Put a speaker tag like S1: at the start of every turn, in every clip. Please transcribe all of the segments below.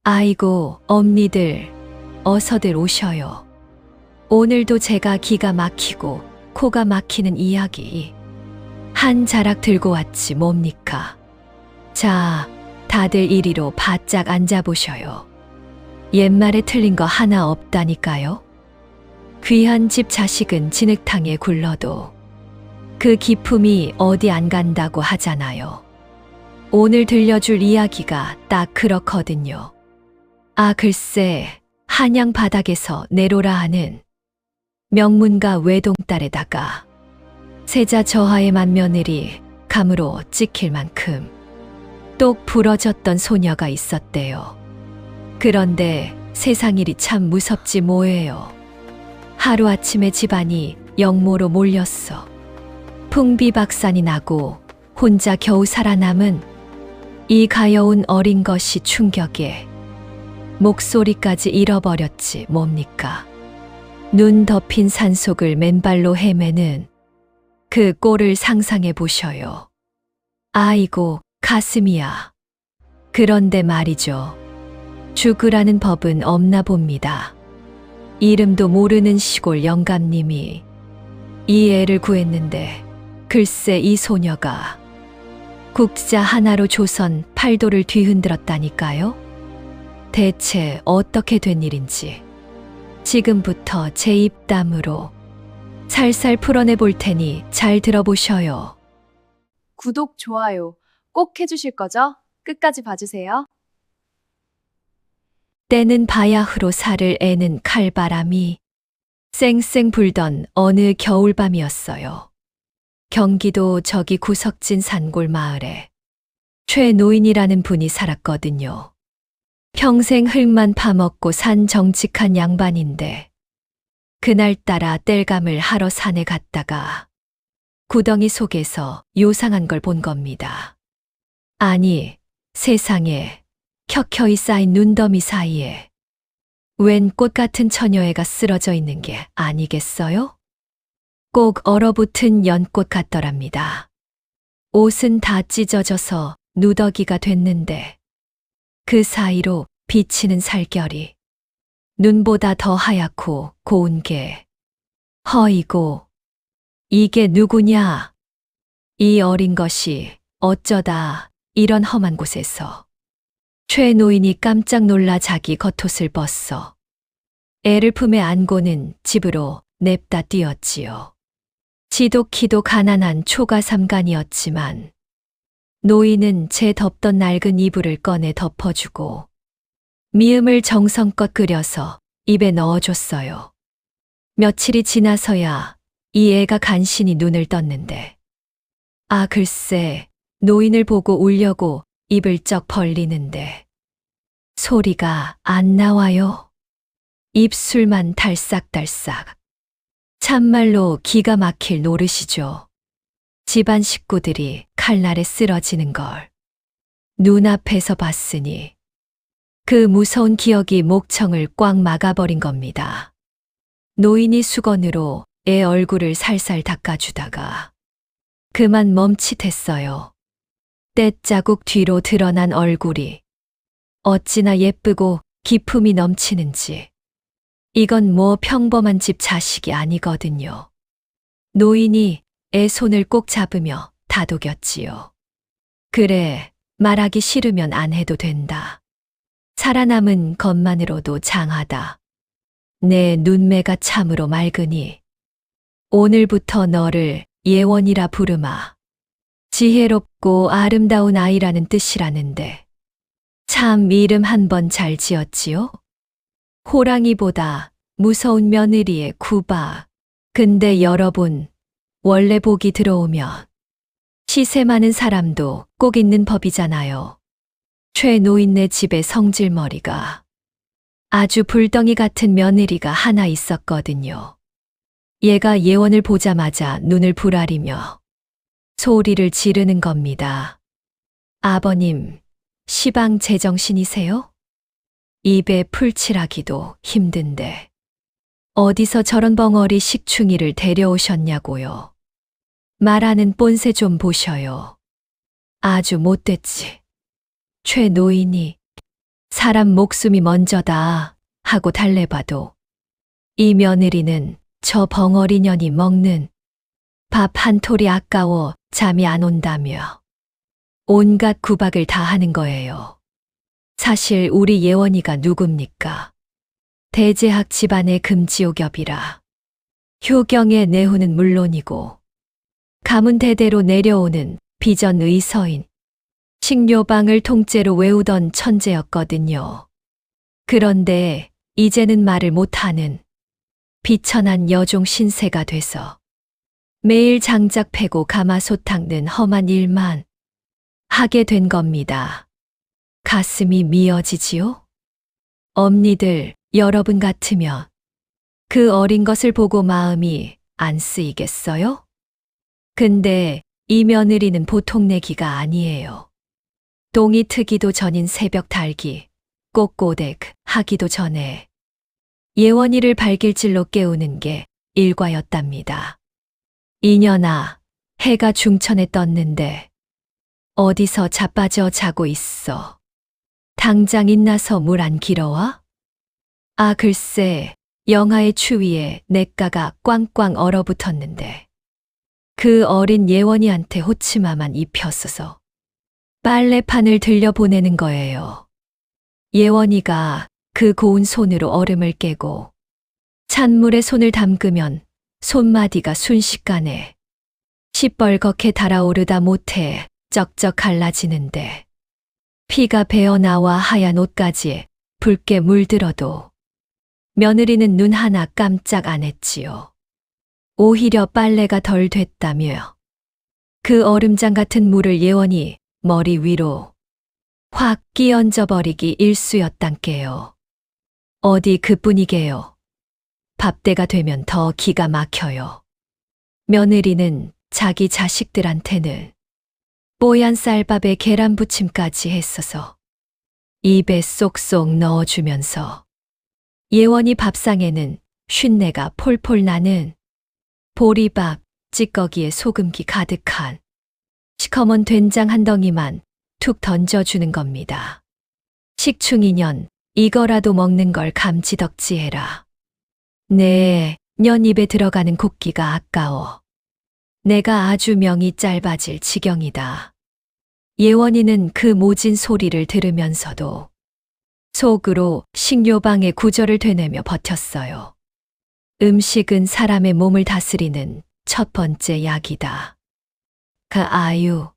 S1: 아이고, 엄니들, 어서들 오셔요. 오늘도 제가 기가 막히고 코가 막히는 이야기 한 자락 들고 왔지 뭡니까? 자, 다들 이리로 바짝 앉아보셔요. 옛말에 틀린 거 하나 없다니까요. 귀한 집 자식은 진흙탕에 굴러도 그 기품이 어디 안 간다고 하잖아요. 오늘 들려줄 이야기가 딱 그렇거든요. 아, 글쎄, 한양 바닥에서 내로라 하는 명문가 외동딸에다가 세자 저하의 맏며느리 감으로 찍힐 만큼 똑 부러졌던 소녀가 있었대요. 그런데 세상 일이 참 무섭지 뭐예요. 하루아침에 집안이 영모로 몰렸어. 풍비박산이 나고 혼자 겨우 살아남은 이 가여운 어린 것이 충격에 목소리까지 잃어버렸지 뭡니까? 눈 덮인 산속을 맨발로 헤매는 그 꼴을 상상해 보셔요. 아이고, 가슴이야. 그런데 말이죠. 죽으라는 법은 없나 봅니다. 이름도 모르는 시골 영감님이 이 애를 구했는데 글쎄 이 소녀가 국자 하나로 조선 팔도를 뒤흔들었다니까요. 대체 어떻게 된 일인지 지금부터 제 입담으로 살살 풀어내 볼 테니 잘 들어보셔요.
S2: 구독, 좋아요 꼭 해주실 거죠? 끝까지 봐주세요.
S1: 때는 바야흐로 살을 애는 칼바람이 쌩쌩 불던 어느 겨울밤이었어요. 경기도 저기 구석진 산골 마을에 최노인이라는 분이 살았거든요. 평생 흙만 파먹고 산 정직한 양반인데 그날따라 땔감을 하러 산에 갔다가 구덩이 속에서 요상한 걸 본 겁니다. 아니, 세상에 켜켜이 쌓인 눈더미 사이에 웬 꽃 같은 처녀애가 쓰러져 있는 게 아니겠어요? 꼭 얼어붙은 연꽃 같더랍니다. 옷은 다 찢어져서 누더기가 됐는데 그 사이로 비치는 살결이 눈보다 더 하얗고 고운 게 허이고 이게 누구냐? 이 어린 것이 어쩌다 이런 험한 곳에서 최노인이 깜짝 놀라 자기 겉옷을 벗어 애를 품에 안고는 집으로 냅다 뛰었지요. 지독히도 가난한 초가삼간이었지만 노인은 제 덥던 낡은 이불을 꺼내 덮어주고 미음을 정성껏 끓여서 입에 넣어줬어요. 며칠이 지나서야 이 애가 간신히 눈을 떴는데 아, 글쎄 노인을 보고 울려고 입을 쩍 벌리는데 소리가 안 나와요. 입술만 달싹달싹. 참말로 기가 막힐 노릇이죠. 집안 식구들이 칼날에 쓰러지는 걸 눈앞에서 봤으니 그 무서운 기억이 목청을 꽉 막아버린 겁니다. 노인이 수건으로 애 얼굴을 살살 닦아주다가 그만 멈칫했어요. 떼자국 뒤로 드러난 얼굴이 어찌나 예쁘고 기품이 넘치는지. 이건 뭐 평범한 집 자식이 아니거든요. 노인이 애 손을 꼭 잡으며 다독였지요. 그래, 말하기 싫으면 안 해도 된다. 살아남은 것만으로도 장하다. 내 눈매가 참으로 맑으니 오늘부터 너를 예원이라 부르마. 지혜롭고 아름다운 아이라는 뜻이라는데 참 이름 한 번 잘 지었지요? 호랑이보다 무서운 며느리의 구박. 근데 여러분, 원래 복이 들어오면 시세 많은 사람도 꼭 있는 법이잖아요. 최노인네 집에 성질머리가 아주 불덩이 같은 며느리가 하나 있었거든요. 얘가 예원을 보자마자 눈을 부라리며 소리를 지르는 겁니다. 아버님, 시방 제정신이세요? 입에 풀칠하기도 힘든데 어디서 저런 벙어리 식충이를 데려오셨냐고요. 말하는 뽐새 좀 보셔요. 아주 못됐지. 최노인이 사람 목숨이 먼저다 하고 달래봐도 이 며느리는 저 벙어리 년이 먹는 밥 한 톨이 아까워 잠이 안 온다며 온갖 구박을 다 하는 거예요. 사실 우리 예원이가 누굽니까? 대제학 집안의 금지옥엽이라. 효경의 내후는 물론이고 가문 대대로 내려오는 비전 의서인 식료방을 통째로 외우던 천재였거든요. 그런데 이제는 말을 못하는 비천한 여종 신세가 돼서 매일 장작 패고 가마솥 닦는 험한 일만 하게 된 겁니다. 가슴이 미어지지요? 엄니들, 여러분 같으면 그 어린 것을 보고 마음이 안 쓰이겠어요? 근데 이 며느리는 보통 내기가 아니에요. 동이 트기도 전인 새벽 달기, 꼬꼬댁 하기도 전에 예원이를 발길질로 깨우는 게 일과였답니다. 이년아, 해가 중천에 떴는데 어디서 자빠져 자고 있어. 당장 인나서 물 안 길어와? 아, 글쎄, 영하의 추위에 냇가가 꽝꽝 얼어붙었는데 그 어린 예원이한테 호치마만 입혔어서 빨래판을 들려보내는 거예요. 예원이가 그 고운 손으로 얼음을 깨고 찬물에 손을 담그면 손마디가 순식간에 시뻘겋게 달아오르다 못해 쩍쩍 갈라지는데 피가 배어나와 하얀 옷까지 붉게 물들어도 며느리는 눈 하나 깜짝 안 했지요. 오히려 빨래가 덜 됐다며 그 얼음장 같은 물을 예원이 머리 위로 확 끼얹어 버리기 일쑤였단께요. 어디 그뿐이게요. 밥때가 되면 더 기가 막혀요. 며느리는 자기 자식들한테는 뽀얀 쌀밥에 계란 부침까지 했어서 입에 쏙쏙 넣어주면서 예원이 밥상에는 쉰내가 폴폴 나는 보리밥, 찌꺼기에 소금기 가득한 시커먼 된장 한 덩이만 툭 던져주는 겁니다. 식충이년 이거라도 먹는 걸 감지덕지해라. 네, 년 입에 들어가는 곡기가 아까워. 내가 아주 명이 짧아질 지경이다. 예원이는 그 모진 소리를 들으면서도 속으로 식료방의 구절을 되뇌며 버텼어요. 음식은 사람의 몸을 다스리는 첫 번째 약이다. 그 아유,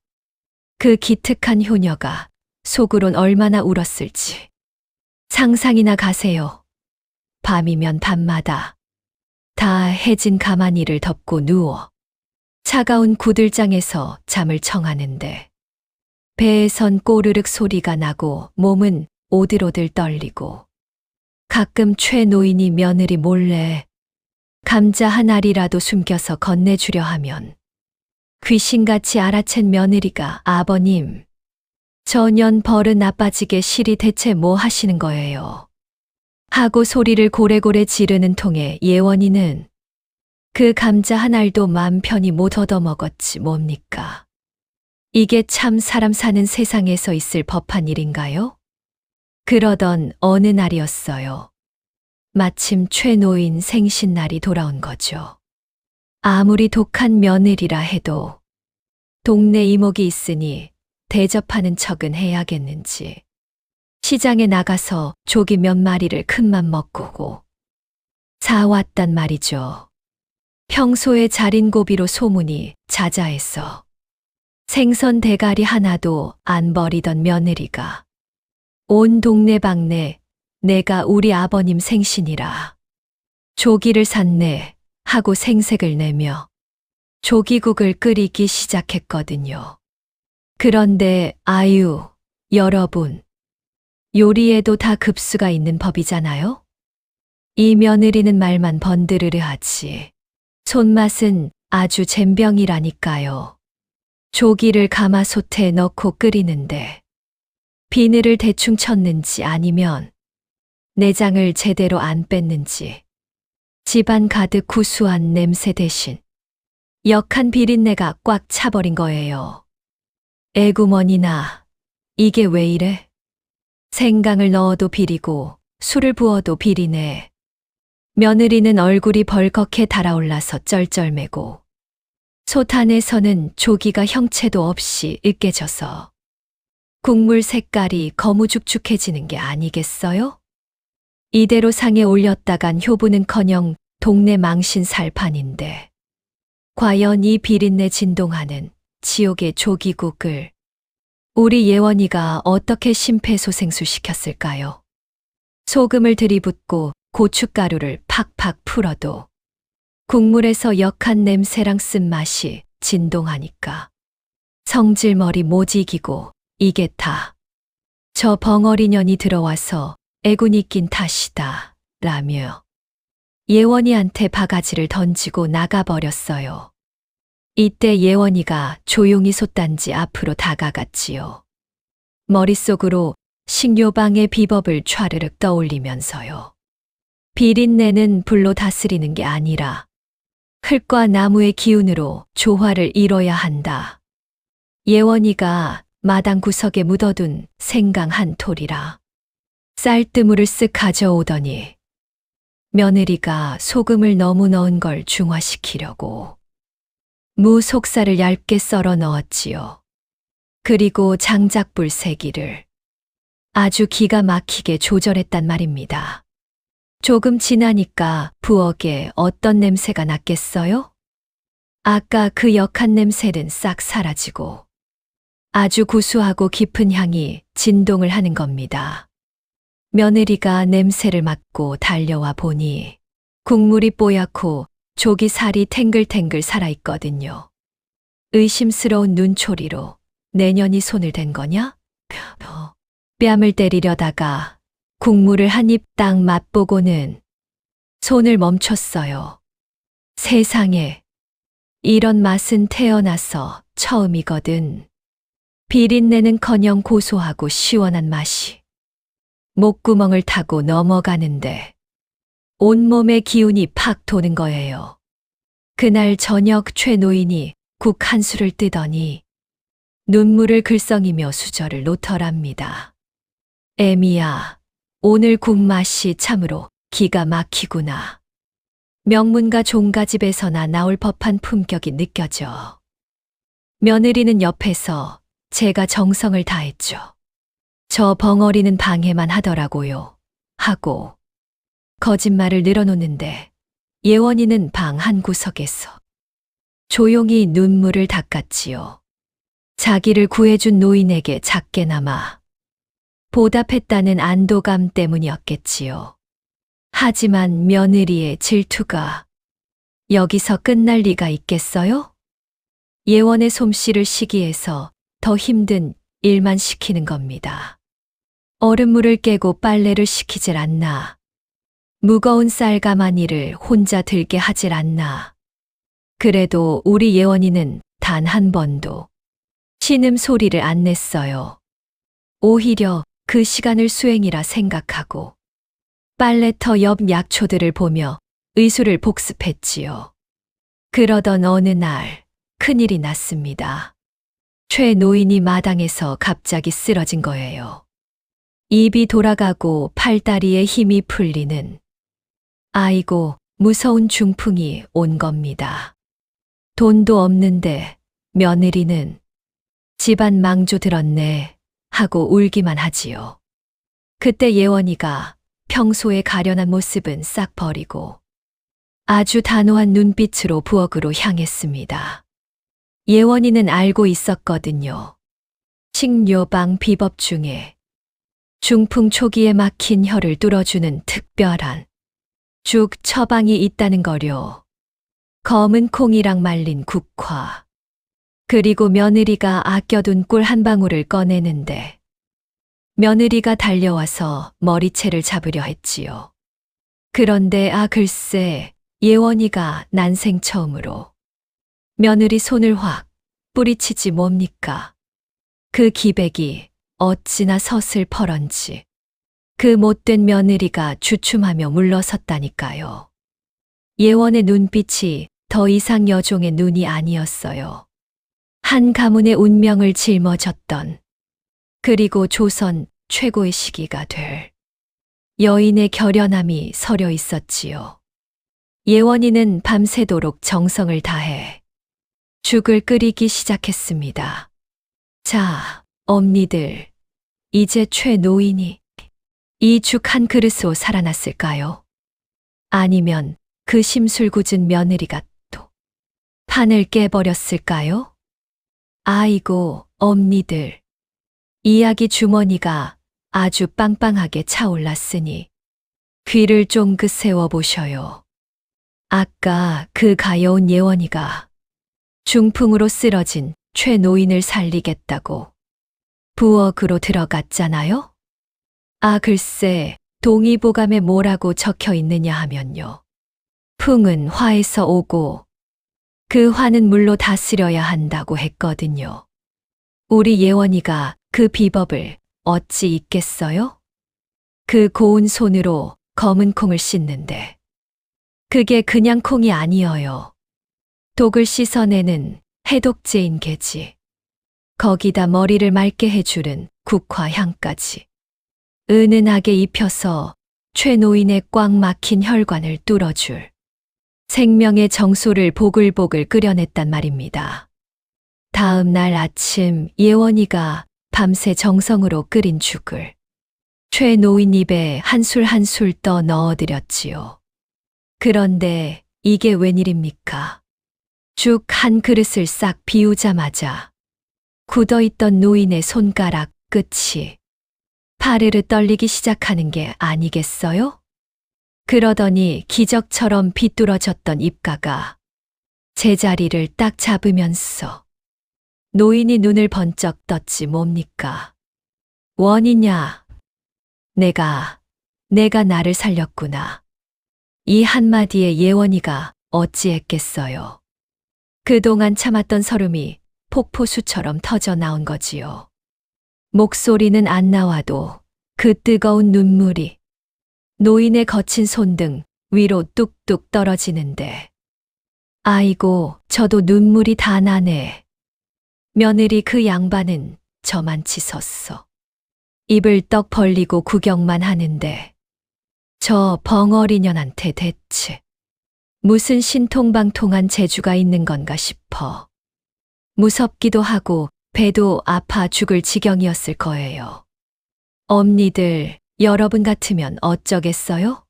S1: 그 기특한 효녀가 속으론 얼마나 울었을지. 상상이나 가세요. 밤이면 밤마다 다 해진 가마니를 덮고 누워 차가운 구들장에서 잠을 청하는데 배에선 꼬르륵 소리가 나고 몸은 오들오들 떨리고 가끔 최 노인이 며느리 몰래 감자 한 알이라도 숨겨서 건네주려 하면 귀신같이 알아챈 며느리가 아버님, 저 년 버릇 나빠지게 실이 대체 뭐 하시는 거예요? 하고 소리를 고래고래 지르는 통에 예원이는 그 감자 한 알도 맘 편히 못 얻어먹었지 뭡니까? 이게 참 사람 사는 세상에서 있을 법한 일인가요? 그러던 어느 날이었어요. 마침 최노인 생신날이 돌아온 거죠. 아무리 독한 며느리라 해도 동네 이목이 있으니 대접하는 척은 해야겠는지 시장에 나가서 조기 몇 마리를 큰맘 먹고 사왔단 말이죠. 평소에 자린고비로 소문이 자자해서 생선 대가리 하나도 안 버리던 며느리가 온 동네방네 내가 우리 아버님 생신이라 조기를 샀네 하고 생색을 내며 조기국을 끓이기 시작했거든요. 그런데 아유, 여러분, 요리에도 다 급수가 있는 법이잖아요? 이 며느리는 말만 번드르르 하지 손맛은 아주 젬병이라니까요. 조기를 가마솥에 넣고 끓이는데 비늘을 대충 쳤는지 아니면 내장을 제대로 안 뺐는지 집안 가득 구수한 냄새 대신 역한 비린내가 꽉 차버린 거예요. 에구머니나, 이게 왜 이래? 생강을 넣어도 비리고 술을 부어도 비리네. 며느리는 얼굴이 벌겋게 달아올라서 쩔쩔매고 솥 안에서는 조기가 형체도 없이 으깨져서 국물 색깔이 거무죽죽해지는 게 아니겠어요? 이대로 상에 올렸다간 효부는커녕 동네 망신 살판인데 과연 이 비린내 진동하는 지옥의 조기국을 우리 예원이가 어떻게 심폐소생술시켰을까요? 소금을 들이붓고 고춧가루를 팍팍 풀어도 국물에서 역한 냄새랑 쓴맛이 진동하니까 성질머리 모지기고 이게 다 저 벙어리 년이 들어와서 애군이 낀 탓이다 라며 예원이한테 바가지를 던지고 나가버렸어요. 이때 예원이가 조용히 솥단지 앞으로 다가갔지요. 머릿속으로 식료방의 비법을 촤르륵 떠올리면서요. 비린내는 불로 다스리는 게 아니라 흙과 나무의 기운으로 조화를 이뤄야 한다. 예원이가 마당 구석에 묻어둔 생강 한 톨이라 쌀뜨물을 쓱 가져오더니 며느리가 소금을 너무 넣은 걸 중화시키려고 무 속살을 얇게 썰어 넣었지요. 그리고 장작불 세기를 아주 기가 막히게 조절했단 말입니다. 조금 지나니까 부엌에 어떤 냄새가 났겠어요? 아까 그 역한 냄새는 싹 사라지고 아주 구수하고 깊은 향이 진동을 하는 겁니다. 며느리가 냄새를 맡고 달려와 보니 국물이 뽀얗고 조기 살이 탱글탱글 살아있거든요. 의심스러운 눈초리로 내년이 손을 댄 거냐? 뺨을 때리려다가 국물을 한 입 딱 맛보고는 손을 멈췄어요. 세상에, 이런 맛은 태어나서 처음이거든. 비린내는커녕 고소하고 시원한 맛이 목구멍을 타고 넘어가는데 온몸의 기운이 팍 도는 거예요. 그날 저녁 최 노인이 국 한 술을 뜨더니 눈물을 글썽이며 수저를 놓더랍니다. 애미야, 오늘 국 맛이 참으로 기가 막히구나. 명문가 종가집에서나 나올 법한 품격이 느껴져. 며느리는 옆에서 제가 정성을 다했죠. 저 벙어리는 방해만 하더라고요. 하고 거짓말을 늘어놓는데 예원이는 방 한 구석에서 조용히 눈물을 닦았지요. 자기를 구해준 노인에게 작게나마 보답했다는 안도감 때문이었겠지요. 하지만 며느리의 질투가 여기서 끝날 리가 있겠어요? 예원의 솜씨를 시기해서 더 힘든 일만 시키는 겁니다. 얼음물을 깨고 빨래를 시키질 않나. 무거운 쌀가마니를 혼자 들게 하질 않나. 그래도 우리 예원이는 단 한 번도 신음 소리를 안 냈어요. 오히려 그 시간을 수행이라 생각하고 빨래터 옆 약초들을 보며 의술을 복습했지요. 그러던 어느 날 큰일이 났습니다. 최 노인이 마당에서 갑자기 쓰러진 거예요. 입이 돌아가고 팔다리에 힘이 풀리는 아이고 무서운 중풍이 온 겁니다. 돈도 없는데 며느리는 집안 망조 들었네 하고 울기만 하지요. 그때 예원이가 평소에 가련한 모습은 싹 버리고 아주 단호한 눈빛으로 부엌으로 향했습니다. 예원이는 알고 있었거든요. 식료방 비법 중에 중풍 초기에 막힌 혀를 뚫어주는 특별한 죽 처방이 있다는 거요. 검은 콩이랑 말린 국화. 그리고 며느리가 아껴둔 꿀 한 방울을 꺼내는데 며느리가 달려와서 머리채를 잡으려 했지요. 그런데 글쎄 예원이가 난생 처음으로 며느리 손을 확 뿌리치지 뭡니까. 그 기백이 어찌나 서슬퍼런지 그 못된 며느리가 주춤하며 물러섰다니까요. 예원의 눈빛이 더 이상 여종의 눈이 아니었어요. 한 가문의 운명을 짊어졌던 그리고 조선 최고의 시기가 될 여인의 결연함이 서려 있었지요. 예원이는 밤새도록 정성을 다해 죽을 끓이기 시작했습니다. 자, 엄니들, 이제 최 노인이 이 죽 한 그릇으로 살아났을까요? 아니면 그 심술궂은 며느리가 또 판을 깨버렸을까요? 아이고, 엄니들. 이야기 주머니가 아주 빵빵하게 차올랐으니 귀를 쫑긋 세워보셔요. 아까 그 가여운 예원이가 중풍으로 쓰러진 최 노인을 살리겠다고 부엌으로 들어갔잖아요? 아, 글쎄, 동의보감에 뭐라고 적혀 있느냐 하면요. 풍은 화에서 오고 그 화는 물로 다스려야 한다고 했거든요. 우리 예원이가 그 비법을 어찌 잊겠어요? 그 고운 손으로 검은 콩을 씻는데 그게 그냥 콩이 아니어요. 독을 씻어내는 해독제인 게지. 거기다 머리를 맑게 해주는 국화향까지 은은하게 입혀서 최 노인의 꽉 막힌 혈관을 뚫어줄 생명의 정소를 보글보글 끓여냈단 말입니다. 다음 날 아침 예원이가 밤새 정성으로 끓인 죽을 최 노인 입에 한술 한술 떠 넣어드렸지요. 그런데 이게 웬일입니까? 죽 한 그릇을 싹 비우자마자 굳어있던 노인의 손가락 끝이 파르르 떨리기 시작하는 게 아니겠어요? 그러더니 기적처럼 비뚤어졌던 입가가 제자리를 딱 잡으면서 노인이 눈을 번쩍 떴지 뭡니까? 원이냐? 내가 나를 살렸구나. 이 한마디에 예원이가 어찌했겠어요. 그동안 참았던 설움이 폭포수처럼 터져 나온 거지요. 목소리는 안 나와도 그 뜨거운 눈물이 노인의 거친 손등 위로 뚝뚝 떨어지는데 아이고, 저도 눈물이 다 나네. 며느리 그 양반은 저만치 섰어. 입을 떡 벌리고 구경만 하는데 저 벙어리년한테 대체 무슨 신통방통한 재주가 있는 건가 싶어. 무섭기도 하고 배도 아파 죽을 지경이었을 거예요. 엄니들, 여러분 같으면 어쩌겠어요?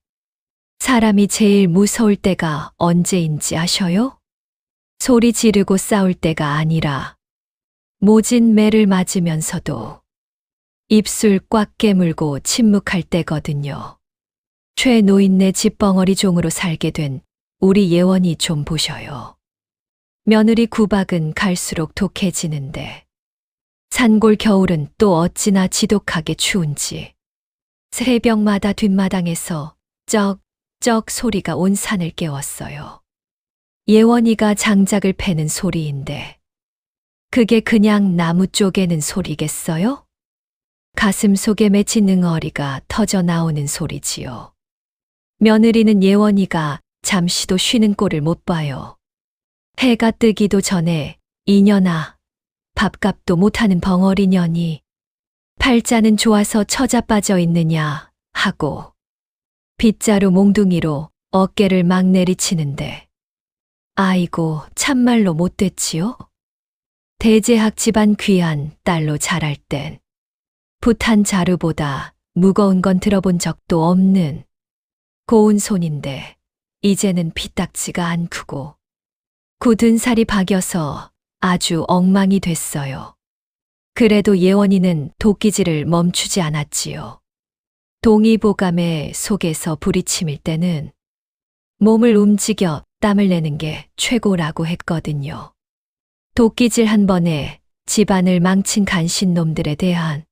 S1: 사람이 제일 무서울 때가 언제인지 아셔요? 소리 지르고 싸울 때가 아니라 모진 매를 맞으면서도 입술 꽉 깨물고 침묵할 때거든요. 최 노인네 집벙어리 종으로 살게 된 우리 예원이 좀 보셔요. 며느리 구박은 갈수록 독해지는데 산골 겨울은 또 어찌나 지독하게 추운지 새벽마다 뒷마당에서 쩍쩍 소리가 온 산을 깨웠어요. 예원이가 장작을 패는 소리인데 그게 그냥 나무 쪼개는 소리겠어요? 가슴 속에 맺힌 능어리가 터져 나오는 소리지요. 며느리는 예원이가 잠시도 쉬는 꼴을 못 봐요. 해가 뜨기도 전에 이년아, 밥값도 못하는 벙어리년이 팔자는 좋아서 처자 빠져 있느냐 하고 빗자루 몽둥이로 어깨를 막 내리치는데 아이고, 참말로 못됐지요? 대제학 집안 귀한 딸로 자랄 땐 붓한 자루보다 무거운 건 들어본 적도 없는 고운 손인데 이제는 피딱지가 안 크고 굳은 살이 박여서 아주 엉망이 됐어요. 그래도 예원이는 도끼질을 멈추지 않았지요. 동의보감에 속에서 불이 치밀 때는 몸을 움직여 땀을 내는 게 최고라고 했거든요. 도끼질 한 번에 집안을 망친 간신놈들에 대한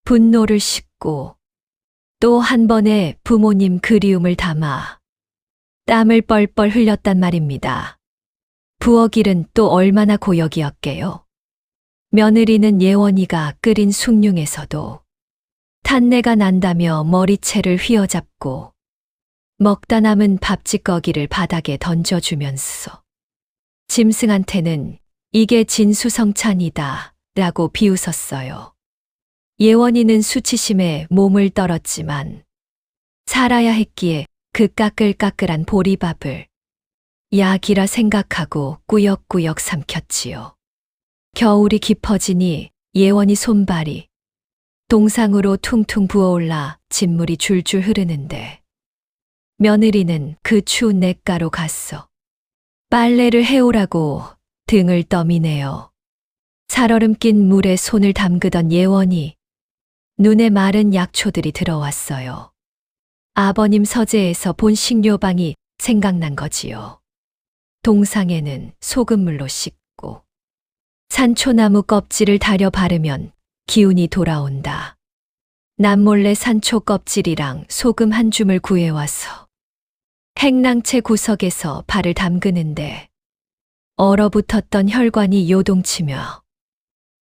S1: 분노를 싣고 또 한 번에 부모님 그리움을 담아 땀을 뻘뻘 흘렸단 말입니다. 부엌 일은 또 얼마나 고역이었게요. 며느리는 예원이가 끓인 숭늉에서도 탄내가 난다며 머리채를 휘어잡고 먹다 남은 밥찌꺼기를 바닥에 던져주면서 짐승한테는 이게 진수성찬이다 라고 비웃었어요. 예원이는 수치심에 몸을 떨었지만 살아야 했기에 그 까끌까끌한 보리밥을 약이라 생각하고 꾸역꾸역 삼켰지요. 겨울이 깊어지니 예원이 손발이 동상으로 퉁퉁 부어올라 진물이 줄줄 흐르는데 며느리는 그 추운 냇가로 갔어. 빨래를 해오라고 등을 떠미네요. 살얼음 낀 물에 손을 담그던 예원이 눈에 마른 약초들이 들어왔어요. 아버님 서재에서 본 식료방이 생각난 거지요. 동상에는 소금물로 씻고 산초나무 껍질을 다려 바르면 기운이 돌아온다. 남몰래 산초 껍질이랑 소금 한 줌을 구해와서 행랑채 구석에서 발을 담그는데 얼어붙었던 혈관이 요동치며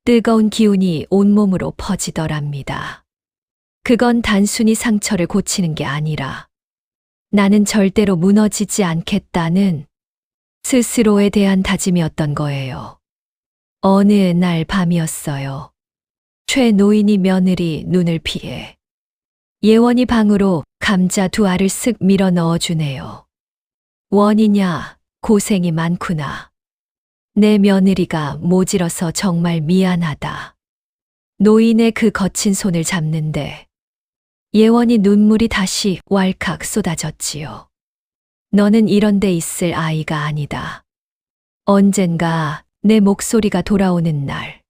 S1: 뜨거운 기운이 온몸으로 퍼지더랍니다. 그건 단순히 상처를 고치는 게 아니라 나는 절대로 무너지지 않겠다는 스스로에 대한 다짐이었던 거예요. 어느 날 밤이었어요. 최 노인이 며느리 눈을 피해 예원이 방으로 감자 2알을 쓱 밀어 넣어주네요. 원이냐, 고생이 많구나. 내 며느리가 모질어서 정말 미안하다. 노인의 그 거친 손을 잡는데 예원이 눈물이 다시 왈칵 쏟아졌지요. 너는 이런 데 있을 아이가 아니다. 언젠가 내 목소리가 돌아오는 날,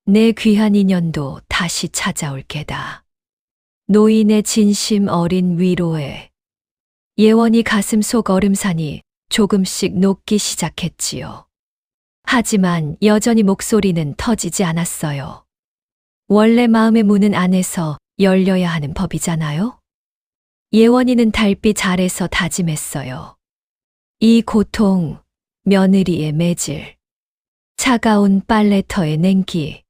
S1: 내 귀한 인연도 다시 찾아올 게다. 노인의 진심 어린 위로에 예원이 가슴 속 얼음산이 조금씩 녹기 시작했지요. 하지만 여전히 목소리는 터지지 않았어요. 원래 마음의 문은 안에서 열려야 하는 법이잖아요? 예원이는 달빛 아래서 다짐했어요. 이 고통, 며느리의 매질, 차가운 빨래터의 냉기,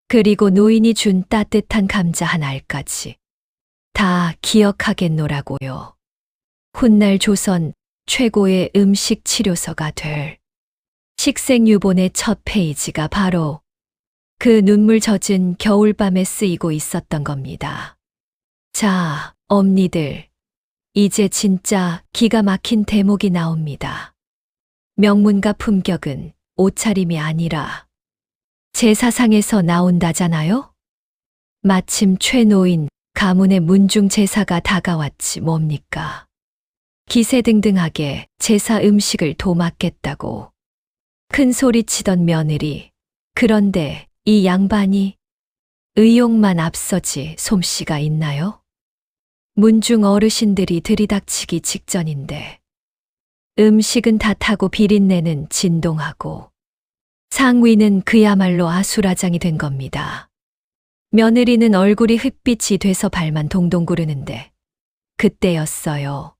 S1: 그리고 노인이 준 따뜻한 감자 한 알까지 다 기억하겠노라고요. 훗날 조선 최고의 음식 치료서가 될 식생유본의 첫 페이지가 바로 그 눈물 젖은 겨울밤에 쓰이고 있었던 겁니다. 자, 엄니들, 이제 진짜 기가 막힌 대목이 나옵니다. 명문과 품격은 옷차림이 아니라 제사상에서 나온다잖아요? 마침 최노인 가문의 문중 제사가 다가왔지 뭡니까? 기세등등하게 제사 음식을 도맡겠다고 큰 소리치던 며느리. 그런데 이 양반이 의욕만 앞서지 솜씨가 있나요? 문중 어르신들이 들이닥치기 직전인데 음식은 다 타고 비린내는 진동하고 상위는 그야말로 아수라장이 된 겁니다. 며느리는 얼굴이 흙빛이 돼서 발만 동동 구르는데 그때였어요.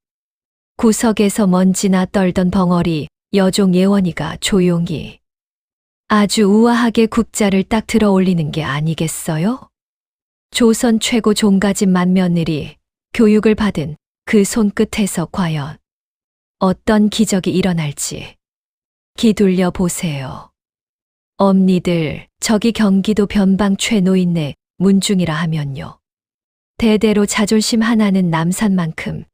S1: 구석에서 먼지나 떨던 벙어리 여종 예원이가 조용히 아주 우아하게 국자를 딱 들어 올리는 게 아니겠어요? 조선 최고 종가집 맏며느리 교육을 받은 그 손끝에서 과연 어떤 기적이 일어날지 기둘려 보세요. 엄니들, 저기 경기도 변방 최노인네 문중이라 하면요. 대대로 자존심 하나는 남산만큼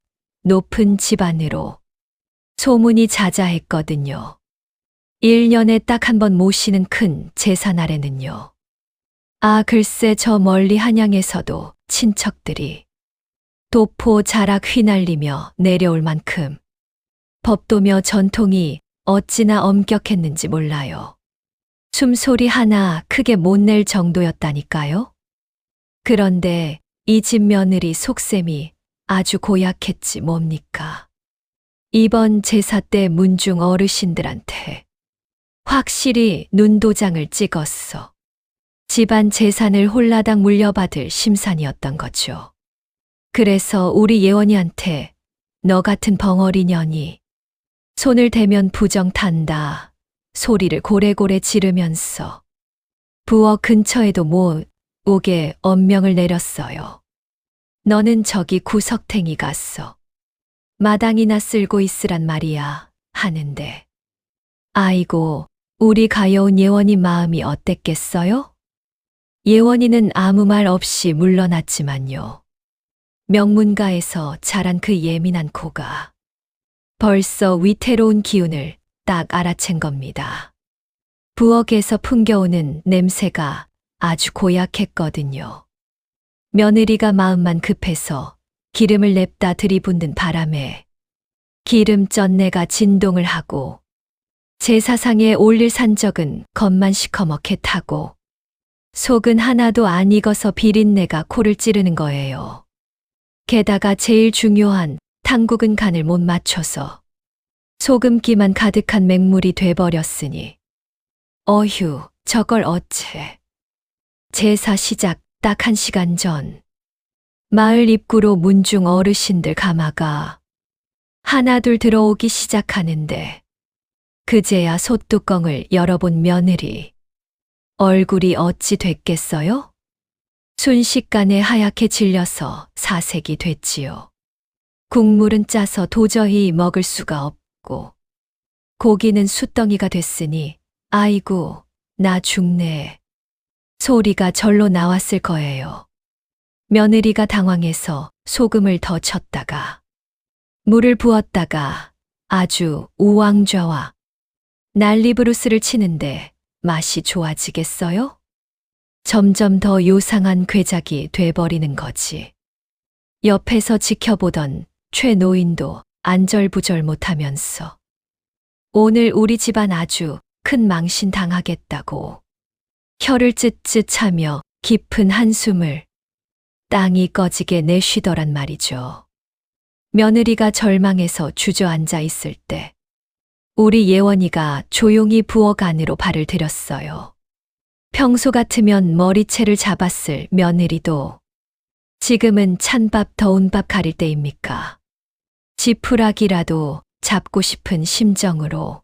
S1: 높은 집안으로 소문이 자자했거든요. 1년에 딱 한 번 모시는 큰 제사날에는요. 아, 글쎄 저 멀리 한양에서도 친척들이 도포 자락 휘날리며 내려올 만큼 법도며 전통이 어찌나 엄격했는지 몰라요. 숨소리 하나 크게 못 낼 정도였다니까요. 그런데 이 집 며느리 속셈이 아주 고약했지 뭡니까. 이번 제사 때 문중 어르신들한테 확실히 눈도장을 찍었어. 집안 재산을 홀라당 물려받을 심산이었던 거죠. 그래서 우리 예원이한테 너 같은 벙어리 년이 손을 대면 부정 탄다 소리를 고래고래 지르면서 부엌 근처에도 못 오게 엄명을 내렸어요. 너는 저기 구석탱이 갔어. 마당이나 쓸고 있으란 말이야 하는데 아이고 우리 가여운 예원이 마음이 어땠겠어요? 예원이는 아무 말 없이 물러났지만요. 명문가에서 자란 그 예민한 코가 벌써 위태로운 기운을 딱 알아챈 겁니다. 부엌에서 풍겨오는 냄새가 아주 고약했거든요. 며느리가 마음만 급해서 기름을 냅다 들이붓는 바람에 기름 쩐내가 진동을 하고 제사상에 올릴 산적은 겉만 시커멓게 타고 속은 하나도 안 익어서 비린내가 코를 찌르는 거예요. 게다가 제일 중요한 탕국은 간을 못 맞춰서 소금기만 가득한 맹물이 돼버렸으니 어휴, 저걸 어째. 제사 시작 딱 1시간 전 마을 입구로 문중 어르신들 가마가 하나둘 들어오기 시작하는데 그제야 솥뚜껑을 열어본 며느리. 얼굴이 어찌 됐겠어요? 순식간에 하얗게 질려서 사색이 됐지요. 국물은 짜서 도저히 먹을 수가 없고 고기는 숯덩이가 됐으니 아이고 나 죽네. 소리가 절로 나왔을 거예요. 며느리가 당황해서 소금을 더 쳤다가 물을 부었다가 아주 우왕좌왕 난리부르스를 치는데 맛이 좋아지겠어요? 점점 더 요상한 괴작이 돼버리는 거지. 옆에서 지켜보던 최 노인도 안절부절 못하면서 오늘 우리 집안 아주 큰 망신 당하겠다고 혀를 쯧쯧하며 깊은 한숨을 땅이 꺼지게 내쉬더란 말이죠. 며느리가 절망해서 주저앉아 있을 때 우리 예원이가 조용히 부엌 안으로 발을 들였어요. 평소 같으면 머리채를 잡았을 며느리도 지금은 찬밥 더운 밥 가릴 때입니까? 지푸라기라도 잡고 싶은 심정으로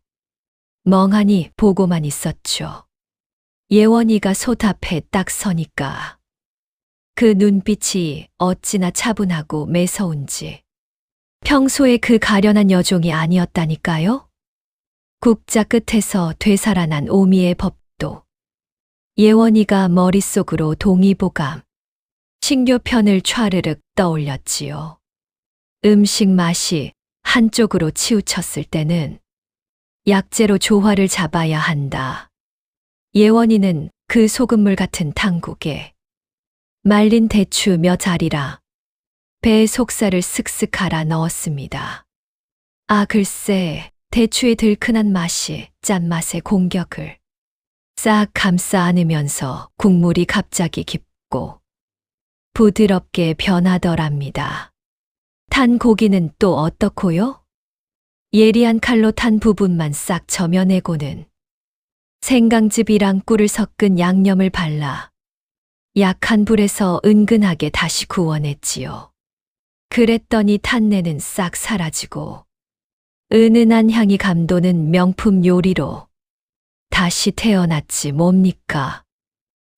S1: 멍하니 보고만 있었죠. 예원이가 솥 앞에 딱 서니까 그 눈빛이 어찌나 차분하고 매서운지 평소에 그 가련한 여종이 아니었다니까요. 국자 끝에서 되살아난 오미의 법도 예원이가 머릿속으로 동의보감, 신교편을 촤르륵 떠올렸지요. 음식 맛이 한쪽으로 치우쳤을 때는 약재로 조화를 잡아야 한다. 예원이는 그 소금물 같은 탕국에 말린 대추 몇 알이라 배에 속살을 슥슥 갈아 넣었습니다. 아 글쎄 대추의 들큰한 맛이 짠맛의 공격을 싹 감싸 안으면서 국물이 갑자기 깊고 부드럽게 변하더랍니다. 탄 고기는 또 어떻고요? 예리한 칼로 탄 부분만 싹 저며내고는 생강즙이랑 꿀을 섞은 양념을 발라 약한 불에서 은근하게 다시 구워냈지요. 그랬더니 탄내는 싹 사라지고 은은한 향이 감도는 명품 요리로 다시 태어났지 뭡니까?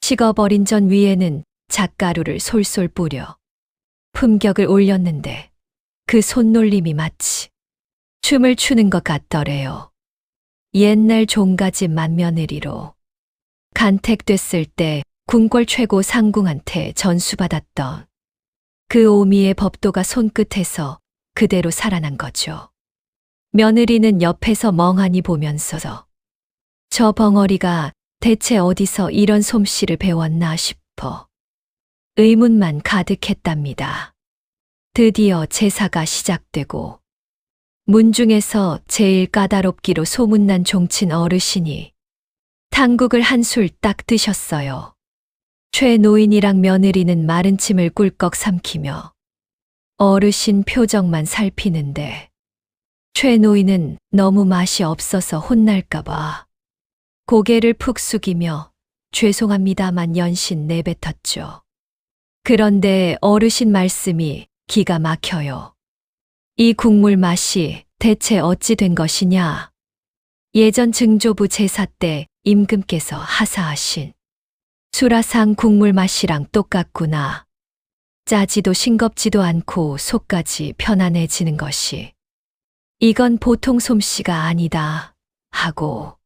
S1: 식어버린 전 위에는 잣가루를 솔솔 뿌려 품격을 올렸는데 그 손놀림이 마치 춤을 추는 것 같더래요. 옛날 종가집 맏며느리로 간택됐을 때 궁궐 최고 상궁한테 전수받았던 그 오미의 법도가 손끝에서 그대로 살아난 거죠. 며느리는 옆에서 멍하니 보면서 저 벙어리가 대체 어디서 이런 솜씨를 배웠나 싶어 의문만 가득했답니다. 드디어 제사가 시작되고 문중에서 제일 까다롭기로 소문난 종친 어르신이 탕국을 한 술 딱 드셨어요. 최 노인이랑 며느리는 마른 침을 꿀꺽 삼키며 어르신 표정만 살피는데 최 노인은 너무 맛이 없어서 혼날까봐 고개를 푹 숙이며 죄송합니다만 연신 내뱉었죠. 그런데 어르신 말씀이 기가 막혀요. 이 국물 맛이 대체 어찌 된 것이냐? 예전 증조부 제사 때 임금께서 하사하신 수라상 국물 맛이랑 똑같구나. 짜지도 싱겁지도 않고 속까지 편안해지는 것이. 이건 보통 솜씨가 아니다 하고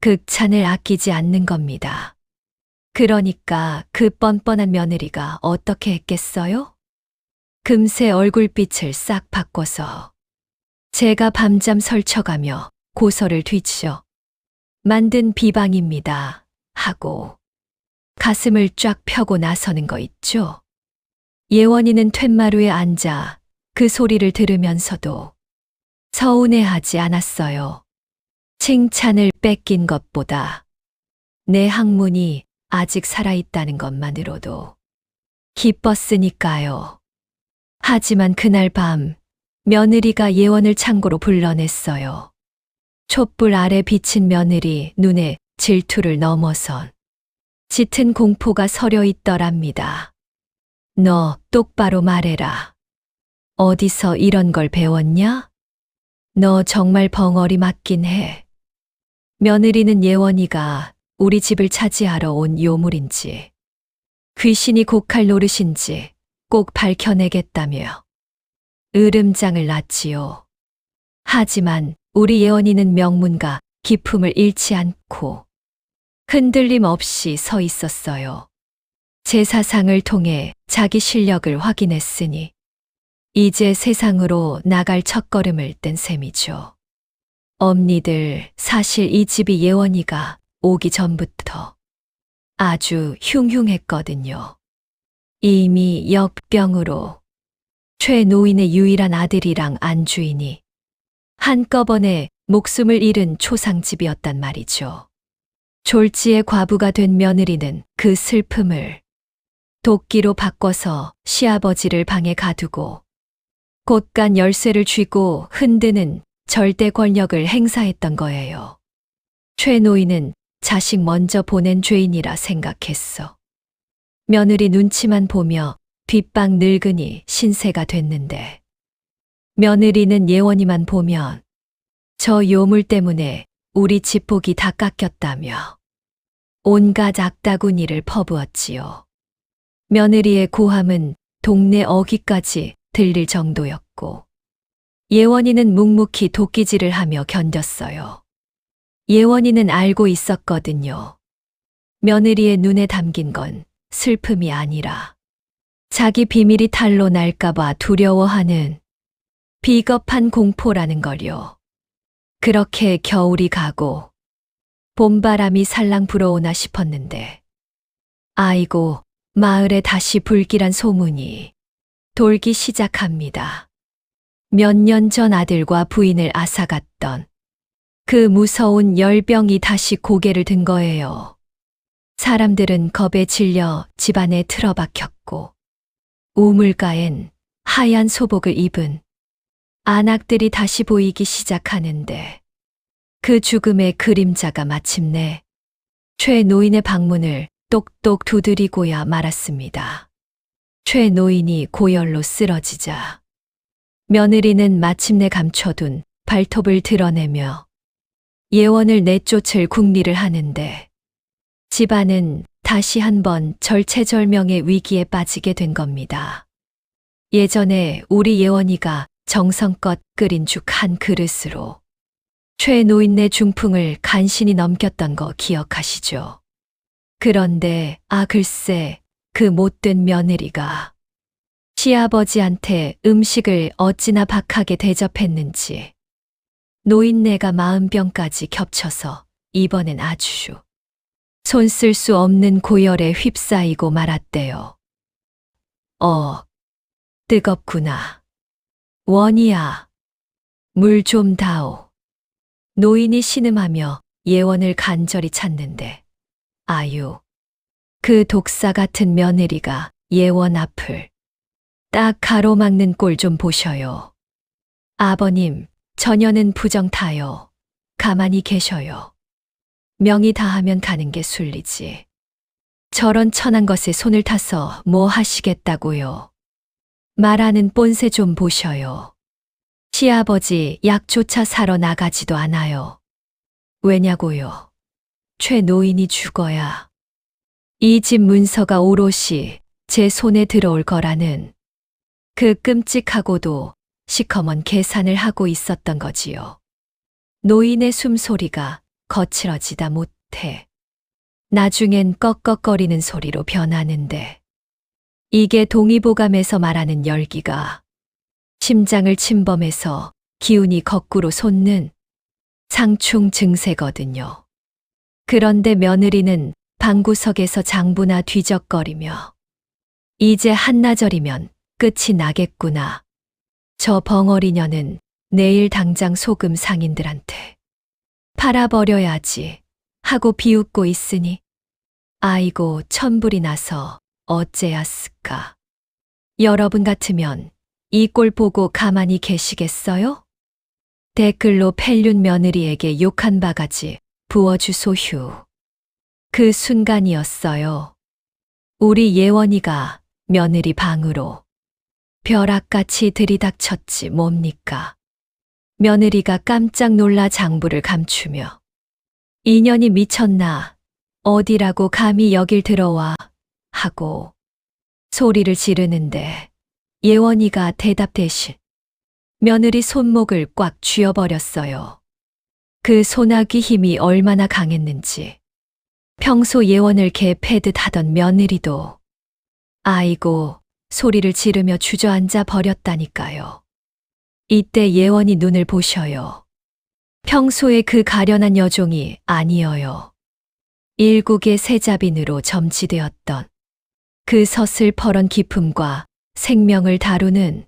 S1: 극찬을 아끼지 않는 겁니다. 그러니까 그 뻔뻔한 며느리가 어떻게 했겠어요? 금세 얼굴빛을 싹 바꿔서 제가 밤잠 설쳐가며 고서를 뒤져 만든 비방입니다 하고 가슴을 쫙 펴고 나서는 거 있죠. 예원이는 툇마루에 앉아 그 소리를 들으면서도 서운해하지 않았어요. 칭찬을 뺏긴 것보다 내 학문이 아직 살아있다는 것만으로도 기뻤으니까요. 하지만 그날 밤 며느리가 예원을 창고로 불러냈어요. 촛불 아래 비친 며느리 눈에 질투를 넘어선 짙은 공포가 서려 있더랍니다. 너 똑바로 말해라. 어디서 이런 걸 배웠냐? 너 정말 벙어리 맞긴 해. 며느리는 예원이가 우리 집을 차지하러 온 요물인지 귀신이 곡할 노릇인지 꼭 밝혀내겠다며 으름장을 놨지요. 하지만 우리 예원이는 명문과 기품을 잃지 않고 흔들림 없이 서 있었어요. 제사상을 통해 자기 실력을 확인했으니 이제 세상으로 나갈 첫걸음을 뗀 셈이죠. 엄니들, 사실 이 집이 예원이가 오기 전부터 아주 흉흉했거든요. 이미 역병으로 최 노인의 유일한 아들이랑 안주인이 한꺼번에 목숨을 잃은 초상집이었단 말이죠. 졸지의 과부가 된 며느리는 그 슬픔을 도끼로 바꿔서 시아버지를 방에 가두고 곳간 열쇠를 쥐고 흔드는 절대 권력을 행사했던 거예요. 최 노인은 자식 먼저 보낸 죄인이라 생각했어. 며느리 눈치만 보며 뒷방 늙은이 신세가 됐는데 며느리는 예원이만 보면 저 요물 때문에 우리 집 복이 다 깎였다며 온갖 악다구니를 퍼부었지요. 며느리의 고함은 동네 어귀까지 들릴 정도였고 예원이는 묵묵히 도끼질을 하며 견뎠어요. 예원이는 알고 있었거든요. 며느리의 눈에 담긴 건 슬픔이 아니라 자기 비밀이 탈로 날까봐 두려워하는 비겁한 공포라는 걸요. 그렇게 겨울이 가고 봄바람이 살랑 불어오나 싶었는데 아이고, 마을에 다시 불길한 소문이 돌기 시작합니다. 몇 년 전 아들과 부인을 앗아갔던 그 무서운 열병이 다시 고개를 든 거예요. 사람들은 겁에 질려 집안에 틀어박혔고 우물가엔 하얀 소복을 입은 안악들이 다시 보이기 시작하는데 그 죽음의 그림자가 마침내 최 노인의 방문을 똑똑 두드리고야 말았습니다. 최 노인이 고열로 쓰러지자 며느리는 마침내 감춰둔 발톱을 드러내며 예원을 내쫓을 궁리를 하는데 집안은 다시 한번 절체절명의 위기에 빠지게 된 겁니다. 예전에 우리 예원이가 정성껏 끓인 죽 한 그릇으로 최 노인네 중풍을 간신히 넘겼던 거 기억하시죠? 그런데 글쎄 그 못된 며느리가 시아버지한테 음식을 어찌나 박하게 대접했는지 노인네가 40병까지 겹쳐서 이번엔 아주 손 쓸 수 없는 고열에 휩싸이고 말았대요. 뜨겁구나. 원이야, 물 좀 다오. 노인이 신음하며 예원을 간절히 찾는데 아유, 그 독사 같은 며느리가 예원 앞을 딱 가로막는 꼴 좀 보셔요. 아버님, 저녀는 부정타요. 가만히 계셔요. 명이 다하면 가는 게 순리지. 저런 천한 것에 손을 타서 뭐 하시겠다고요. 말하는 뽐새 좀 보셔요. 시아버지 약조차 사러 나가지도 않아요. 왜냐고요. 최 노인이 죽어야 이 집 문서가 오롯이 제 손에 들어올 거라는 그 끔찍하고도 시커먼 계산을 하고 있었던 거지요. 노인의 숨소리가 거칠어지다 못해 나중엔 꺽꺽거리는 소리로 변하는데 이게 동의보감에서 말하는 열기가 심장을 침범해서 기운이 거꾸로 솟는 상충 증세거든요. 그런데 며느리는 방구석에서 장부나 뒤적거리며 이제 한나절이면 끝이 나겠구나. 저 벙어리녀는 내일 당장 소금 상인들한테 팔아버려야지 하고 비웃고 있으니 아이고 천불이 나서 어째였을까. 여러분 같으면 이 꼴 보고 가만히 계시겠어요? 댓글로 펠륜 며느리에게 욕한 바가지 부어주소휴. 그 순간이었어요. 우리 예원이가 며느리 방으로 벼락같이 들이닥쳤지 뭡니까. 며느리가 깜짝 놀라 장부를 감추며 이년이 미쳤나 어디라고 감히 여길 들어와 하고 소리를 지르는데 예원이가 대답 대신 며느리 손목을 꽉 쥐어버렸어요. 그 소나기 힘이 얼마나 강했는지 평소 예원을 개패듯 하던 며느리도 아이고 소리를 지르며 주저앉아 버렸다니까요. 이때 예원이 눈을 보셔요. 평소에 그 가련한 여종이 아니어요. 일국의 세자빈으로 점치되었던 그 서슬퍼런 기품과 생명을 다루는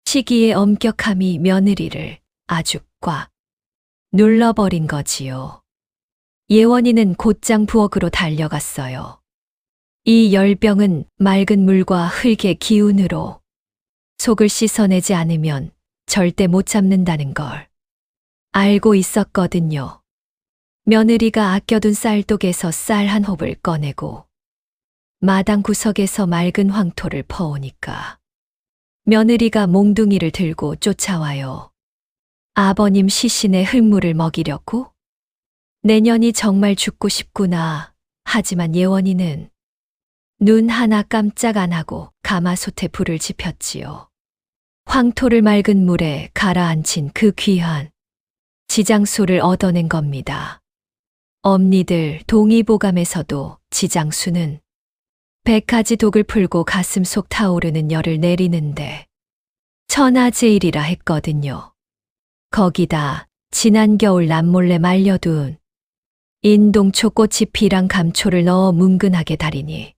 S1: 시기의 엄격함이 며느리를 아주 꽉 눌러버린 거지요. 예원이는 곧장 부엌으로 달려갔어요. 이 열병은 맑은 물과 흙의 기운으로 속을 씻어내지 않으면 절대 못 잡는다는 걸 알고 있었거든요. 며느리가 아껴둔 쌀독에서 쌀 한 홉을 꺼내고 마당 구석에서 맑은 황토를 퍼오니까 며느리가 몽둥이를 들고 쫓아와요. 아버님 시신에 흙물을 먹이려고? 내년이 정말 죽고 싶구나. 하지만 예원이는 눈 하나 깜짝 안 하고 가마솥에 불을 지폈지요. 황토를 맑은 물에 가라앉힌 그 귀한 지장수를 얻어낸 겁니다. 엄니들 동의보감에서도 지장수는 100가지 독을 풀고 가슴 속 타오르는 열을 내리는데 천하제일이라 했거든요. 거기다 지난 겨울 남몰래 말려둔 인동초 꽃잎이랑 감초를 넣어 뭉근하게 달이니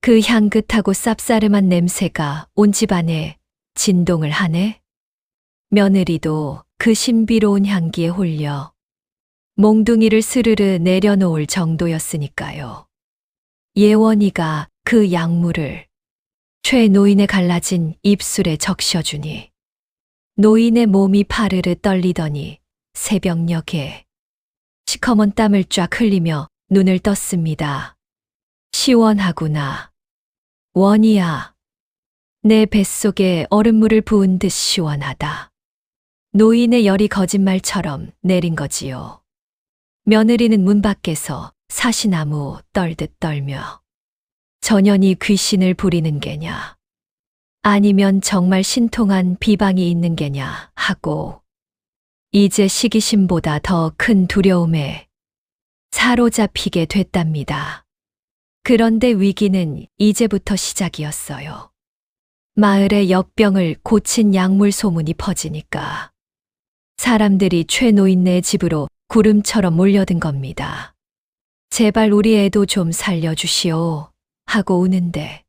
S1: 그 향긋하고 쌉싸름한 냄새가 온 집안에 진동을 하네. 며느리도 그 신비로운 향기에 홀려 몽둥이를 스르르 내려놓을 정도였으니까요. 예원이가 그 약물을 최 노인의 갈라진 입술에 적셔주니 노인의 몸이 파르르 떨리더니 새벽녘에 시커먼 땀을 쫙 흘리며 눈을 떴습니다. 시원하구나. 원이야. 내 뱃속에 얼음물을 부은 듯 시원하다. 노인의 열이 거짓말처럼 내린 거지요. 며느리는 문 밖에서 사시나무 떨듯 떨며 전연이 귀신을 부리는 게냐 아니면 정말 신통한 비방이 있는 게냐 하고 이제 시기심보다 더 큰 두려움에 사로잡히게 됐답니다. 그런데 위기는 이제부터 시작이었어요. 마을의 역병을 고친 약물 소문이 퍼지니까 사람들이 최 노인네 집으로 구름처럼 몰려든 겁니다. 제발 우리 애도 좀 살려주시오 하고 우는데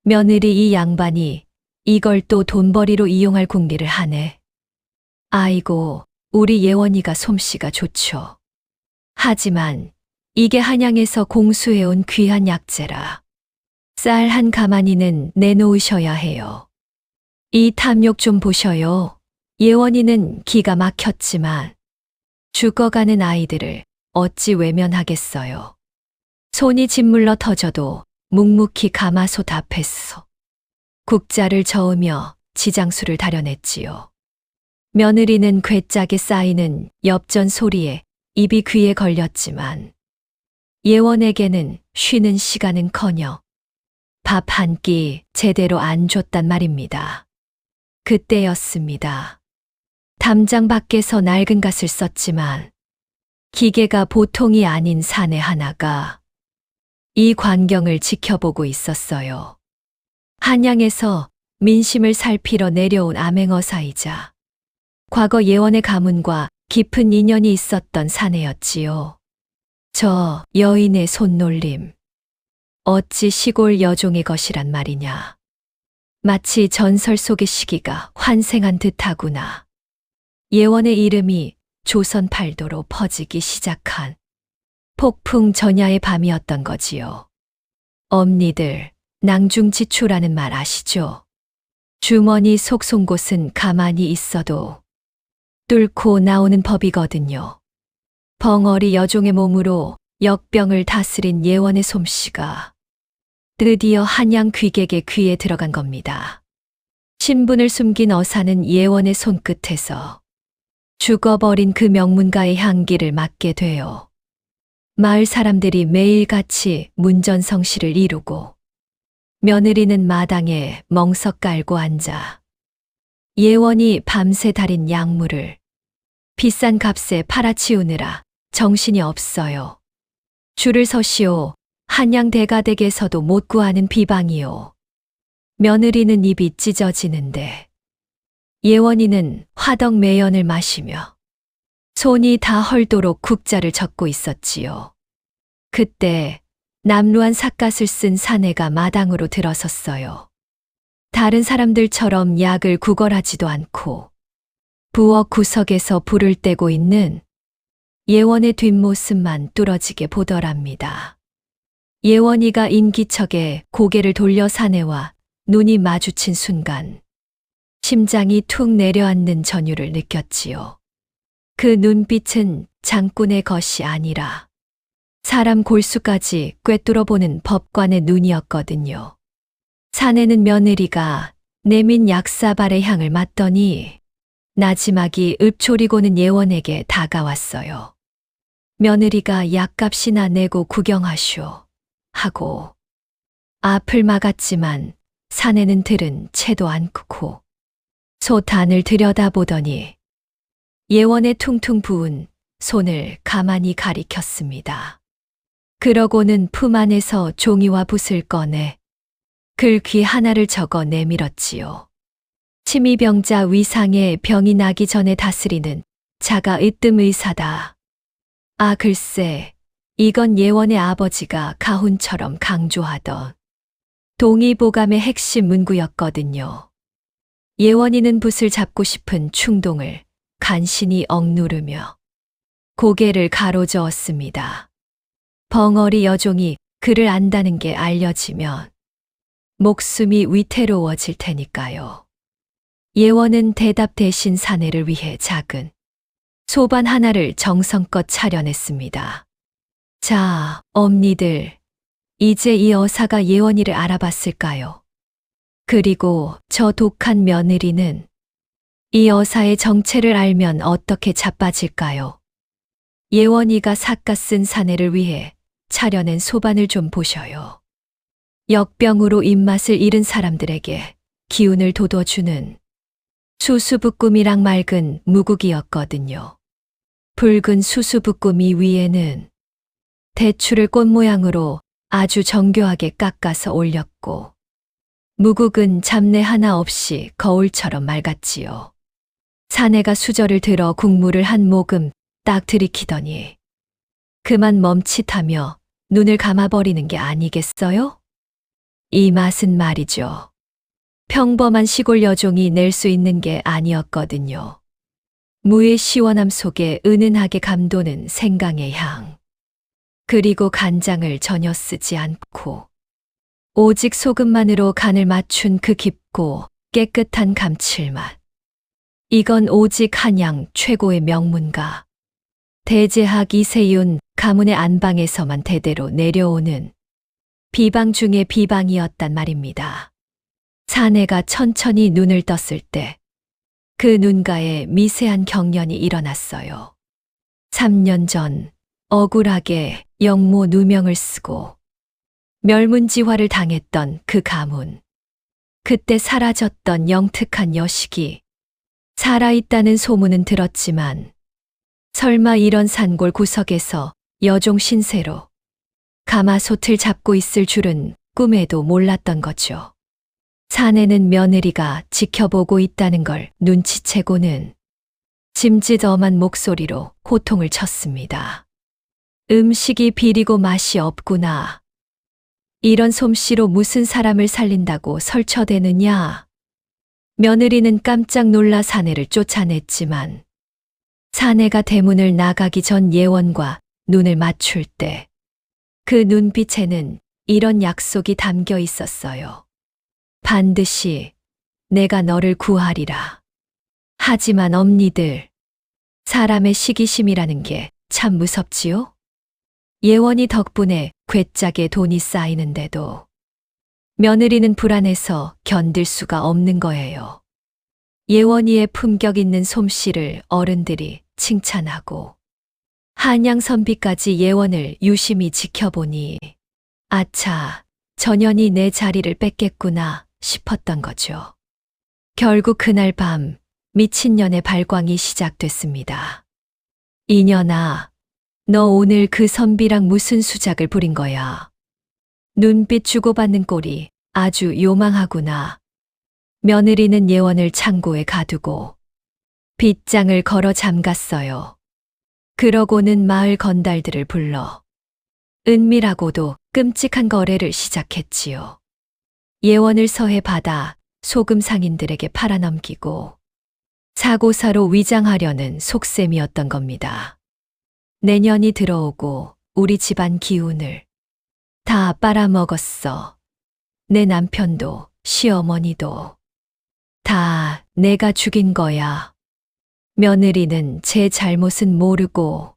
S1: 며느리 이 양반이 이걸 또 돈벌이로 이용할 궁리를 하네. 아이고 우리 예원이가 솜씨가 좋죠. 하지만 이게 한양에서 공수해온 귀한 약재라 쌀 한 가마니는 내놓으셔야 해요. 이 탐욕 좀 보셔요. 예원이는 기가 막혔지만 죽어가는 아이들을 어찌 외면하겠어요. 손이 짓물러 터져도 묵묵히 가마솥 앞에서 국자를 저으며 지장수를 다려냈지요. 며느리는 괴짝에 쌓이는 엽전 소리에 입이 귀에 걸렸지만 예원에게는 쉬는 시간은커녕 밥 한 끼 제대로 안 줬단 말입니다. 그때였습니다. 담장 밖에서 낡은 갓을 썼지만 기계가 보통이 아닌 사내 하나가 이 광경을 지켜보고 있었어요. 한양에서 민심을 살피러 내려온 암행어사이자 과거 예원의 가문과 깊은 인연이 있었던 사내였지요. 저 여인의 손놀림. 어찌 시골 여종의 것이란 말이냐. 마치 전설 속의 시기가 환생한 듯하구나. 예원의 이름이 조선 팔도로 퍼지기 시작한 폭풍 전야의 밤이었던 거지요. 엄니들, 낭중지추라는 말 아시죠? 주머니 속 송곳은 가만히 있어도 뚫고 나오는 법이거든요. 벙어리 여종의 몸으로 역병을 다스린 예원의 솜씨가 드디어 한양 귀객의 귀에 들어간 겁니다. 신분을 숨긴 어사는 예원의 손끝에서 죽어버린 그 명문가의 향기를 맡게 되어 마을 사람들이 매일같이 문전성시를 이루고 며느리는 마당에 멍석 깔고 앉아 예원이 밤새 달인 약물을 비싼 값에 팔아치우느라 정신이 없어요. 줄을 서시오. 한양 대가댁에서도 못 구하는 비방이요. 며느리는 입이 찢어지는데 예원이는 화덕 매연을 마시며 손이 다 헐도록 국자를 적고 있었지요. 그때 남루한 삿갓을 쓴 사내가 마당으로 들어섰어요. 다른 사람들처럼 약을 구걸하지도 않고 부엌 구석에서 불을 떼고 있는 예원의 뒷모습만 뚫어지게 보더랍니다. 예원이가 인기척에 고개를 돌려 사내와 눈이 마주친 순간 심장이 툭 내려앉는 전율을 느꼈지요. 그 눈빛은 장군의 것이 아니라 사람 골수까지 꿰뚫어보는 법관의 눈이었거든요. 사내는 며느리가 내민 약사발의 향을 맡더니 나지막이 읊조리고는 예원에게 다가왔어요. 며느리가 약값이나 내고 구경하쇼 하고 앞을 막았지만 사내는 들은 채도 않고 소단을 들여다보더니 예원의 퉁퉁 부은 손을 가만히 가리켰습니다. 그러고는 품 안에서 종이와 붓을 꺼내 글귀 하나를 적어 내밀었지요. 치미병자 위상에 병이 나기 전에 다스리는 자가 으뜸의사다. 아 글쎄, 이건 예원의 아버지가 가훈처럼 강조하던 동의보감의 핵심 문구였거든요. 예원이는 붓을 잡고 싶은 충동을 간신히 억누르며 고개를 가로저었습니다. 벙어리 여종이 그를 안다는 게 알려지면 목숨이 위태로워질 테니까요. 예원은 대답 대신 사내를 위해 작은 소반 하나를 정성껏 차려냈습니다. 자, 엄니들, 이제 이 어사가 예원이를 알아봤을까요? 그리고 저 독한 며느리는 이 여사의 정체를 알면 어떻게 자빠질까요? 예원이가 삿갓 쓴 사내를 위해 차려낸 소반을 좀 보셔요. 역병으로 입맛을 잃은 사람들에게 기운을 돋워주는 수수부꾸미랑 맑은 무국이었거든요. 붉은 수수부꾸미 위에는 대추를 꽃 모양으로 아주 정교하게 깎아서 올렸고 무국은 잡내 하나 없이 거울처럼 맑았지요. 사내가 수저를 들어 국물을 한 모금 딱 들이키더니 그만 멈칫하며 눈을 감아버리는 게 아니겠어요? 이 맛은 말이죠. 평범한 시골 여종이 낼 수 있는 게 아니었거든요. 무의 시원함 속에 은은하게 감도는 생강의 향. 그리고 간장을 전혀 쓰지 않고 오직 소금만으로 간을 맞춘 그 깊고 깨끗한 감칠맛. 이건 오직 한양 최고의 명문가 대제학 이세윤 가문의 안방에서만 대대로 내려오는 비방 중의 비방이었단 말입니다. 사내가 천천히 눈을 떴을 때 그 눈가에 미세한 경련이 일어났어요. 3년 전 억울하게 영모 누명을 쓰고 멸문지화를 당했던 그 가문. 그때 사라졌던 영특한 여식이 살아있다는 소문은 들었지만 설마 이런 산골 구석에서 여종 신세로 가마솥을 잡고 있을 줄은 꿈에도 몰랐던 거죠. 사내는 며느리가 지켜보고 있다는 걸 눈치채고는 짐짓엄한 목소리로 호통을 쳤습니다. 음식이 비리고 맛이 없구나. 이런 솜씨로 무슨 사람을 살린다고 설쳐대느냐. 며느리는 깜짝 놀라 사내를 쫓아냈지만 사내가 대문을 나가기 전 예원과 눈을 맞출 때 그 눈빛에는 이런 약속이 담겨 있었어요. 반드시 내가 너를 구하리라. 하지만 엄니들, 사람의 시기심이라는 게 참 무섭지요? 예원이 덕분에 괴짝에 돈이 쌓이는데도 며느리는 불안해서 견딜 수가 없는 거예요. 예원이의 품격 있는 솜씨를 어른들이 칭찬하고 한양 선비까지 예원을 유심히 지켜보니 아차, 전연이 내 자리를 뺏겠구나 싶었던 거죠. 결국 그날 밤 미친년의 발광이 시작됐습니다. 이년아, 너 오늘 그 선비랑 무슨 수작을 부린 거야? 눈빛 주고받는 꼴이 아주 요망하구나. 며느리는 예원을 창고에 가두고 빗장을 걸어 잠갔어요. 그러고는 마을 건달들을 불러 은밀하고도 끔찍한 거래를 시작했지요. 예원을 서해 받아 소금 상인들에게 팔아넘기고 사고사로 위장하려는 속셈이었던 겁니다. 내년이 들어오고 우리 집안 기운을 다 빨아먹었어. 내 남편도 시어머니도 다 내가 죽인 거야. 며느리는 제 잘못은 모르고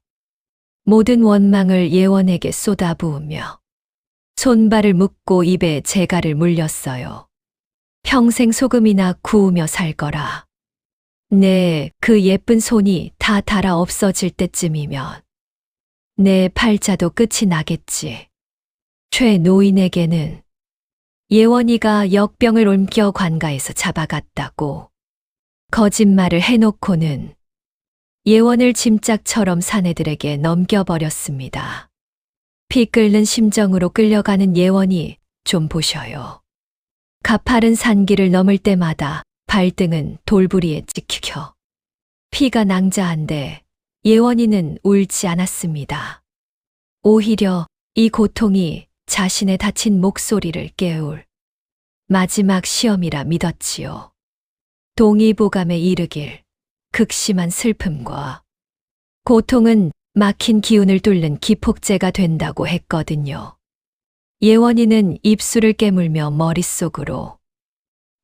S1: 모든 원망을 예원에게 쏟아부으며 손발을 묶고 입에 재갈을 물렸어요. 평생 소금이나 구우며 살 거라. 내 그 예쁜 손이 다 닳아 없어질 때쯤이면 내 팔자도 끝이 나겠지. 최 노인에게는 예원이가 역병을 옮겨 관가에서 잡아갔다고 거짓말을 해놓고는 예원을 짐짝처럼 사내들에게 넘겨버렸습니다. 피 끓는 심정으로 끌려가는 예원이 좀 보셔요. 가파른 산길을 넘을 때마다 발등은 돌부리에 찍혀 피가 낭자한데 예원이는 울지 않았습니다. 오히려 이 고통이 자신의 다친 목소리를 깨울 마지막 시험이라 믿었지요. 동의보감에 이르길 극심한 슬픔과 고통은 막힌 기운을 뚫는 기폭제가 된다고 했거든요. 예원이는 입술을 깨물며 머릿속으로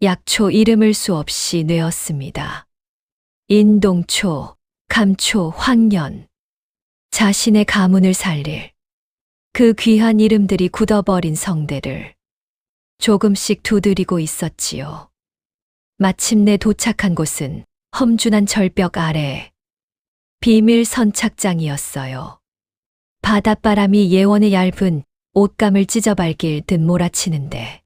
S1: 약초 이름을 수없이 뇌었습니다. 인동초, 감초, 황년. 자신의 가문을 살릴 그 귀한 이름들이 굳어버린 성대를 조금씩 두드리고 있었지요. 마침내 도착한 곳은 험준한 절벽 아래 비밀 선착장이었어요. 바닷바람이 예원의 얇은 옷감을 찢어밟길 듯 몰아치는데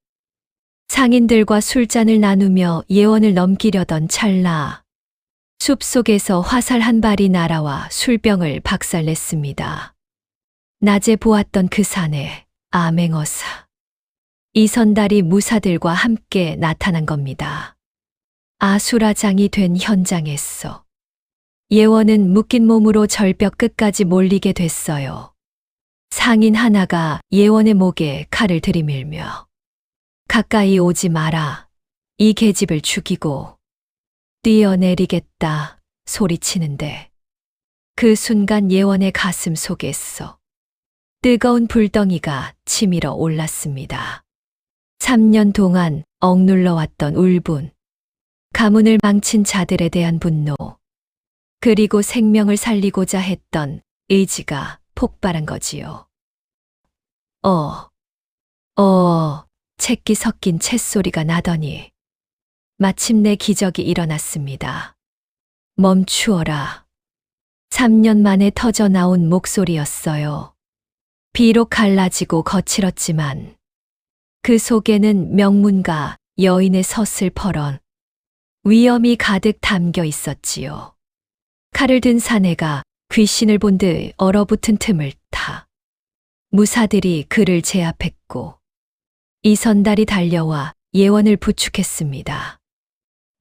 S1: 상인들과 술잔을 나누며 예원을 넘기려던 찰나 숲속에서 화살 한 발이 날아와 술병을 박살냈습니다. 낮에 보았던 그 산에 암행어사 이선달이 무사들과 함께 나타난 겁니다. 아수라장이 된 현장에서 예원은 묶인 몸으로 절벽 끝까지 몰리게 됐어요. 상인 하나가 예원의 목에 칼을 들이밀며 가까이 오지 마라. 이 계집을 죽이고 뛰어내리겠다 소리치는데 그 순간 예원의 가슴 속에서 뜨거운 불덩이가 치밀어 올랐습니다. 3년 동안 억눌러왔던 울분, 가문을 망친 자들에 대한 분노, 그리고 생명을 살리고자 했던 의지가 폭발한 거지요. 채기 섞인 쳇소리가 나더니 마침내 기적이 일어났습니다. 멈추어라. 3년 만에 터져 나온 목소리였어요. 비록 갈라지고 거칠었지만 그 속에는 명문가 여인의 서슬퍼런 위엄이 가득 담겨 있었지요. 칼을 든 사내가 귀신을 본 듯 얼어붙은 틈을 타 무사들이 그를 제압했고 이선달이 달려와 예원을 부축했습니다.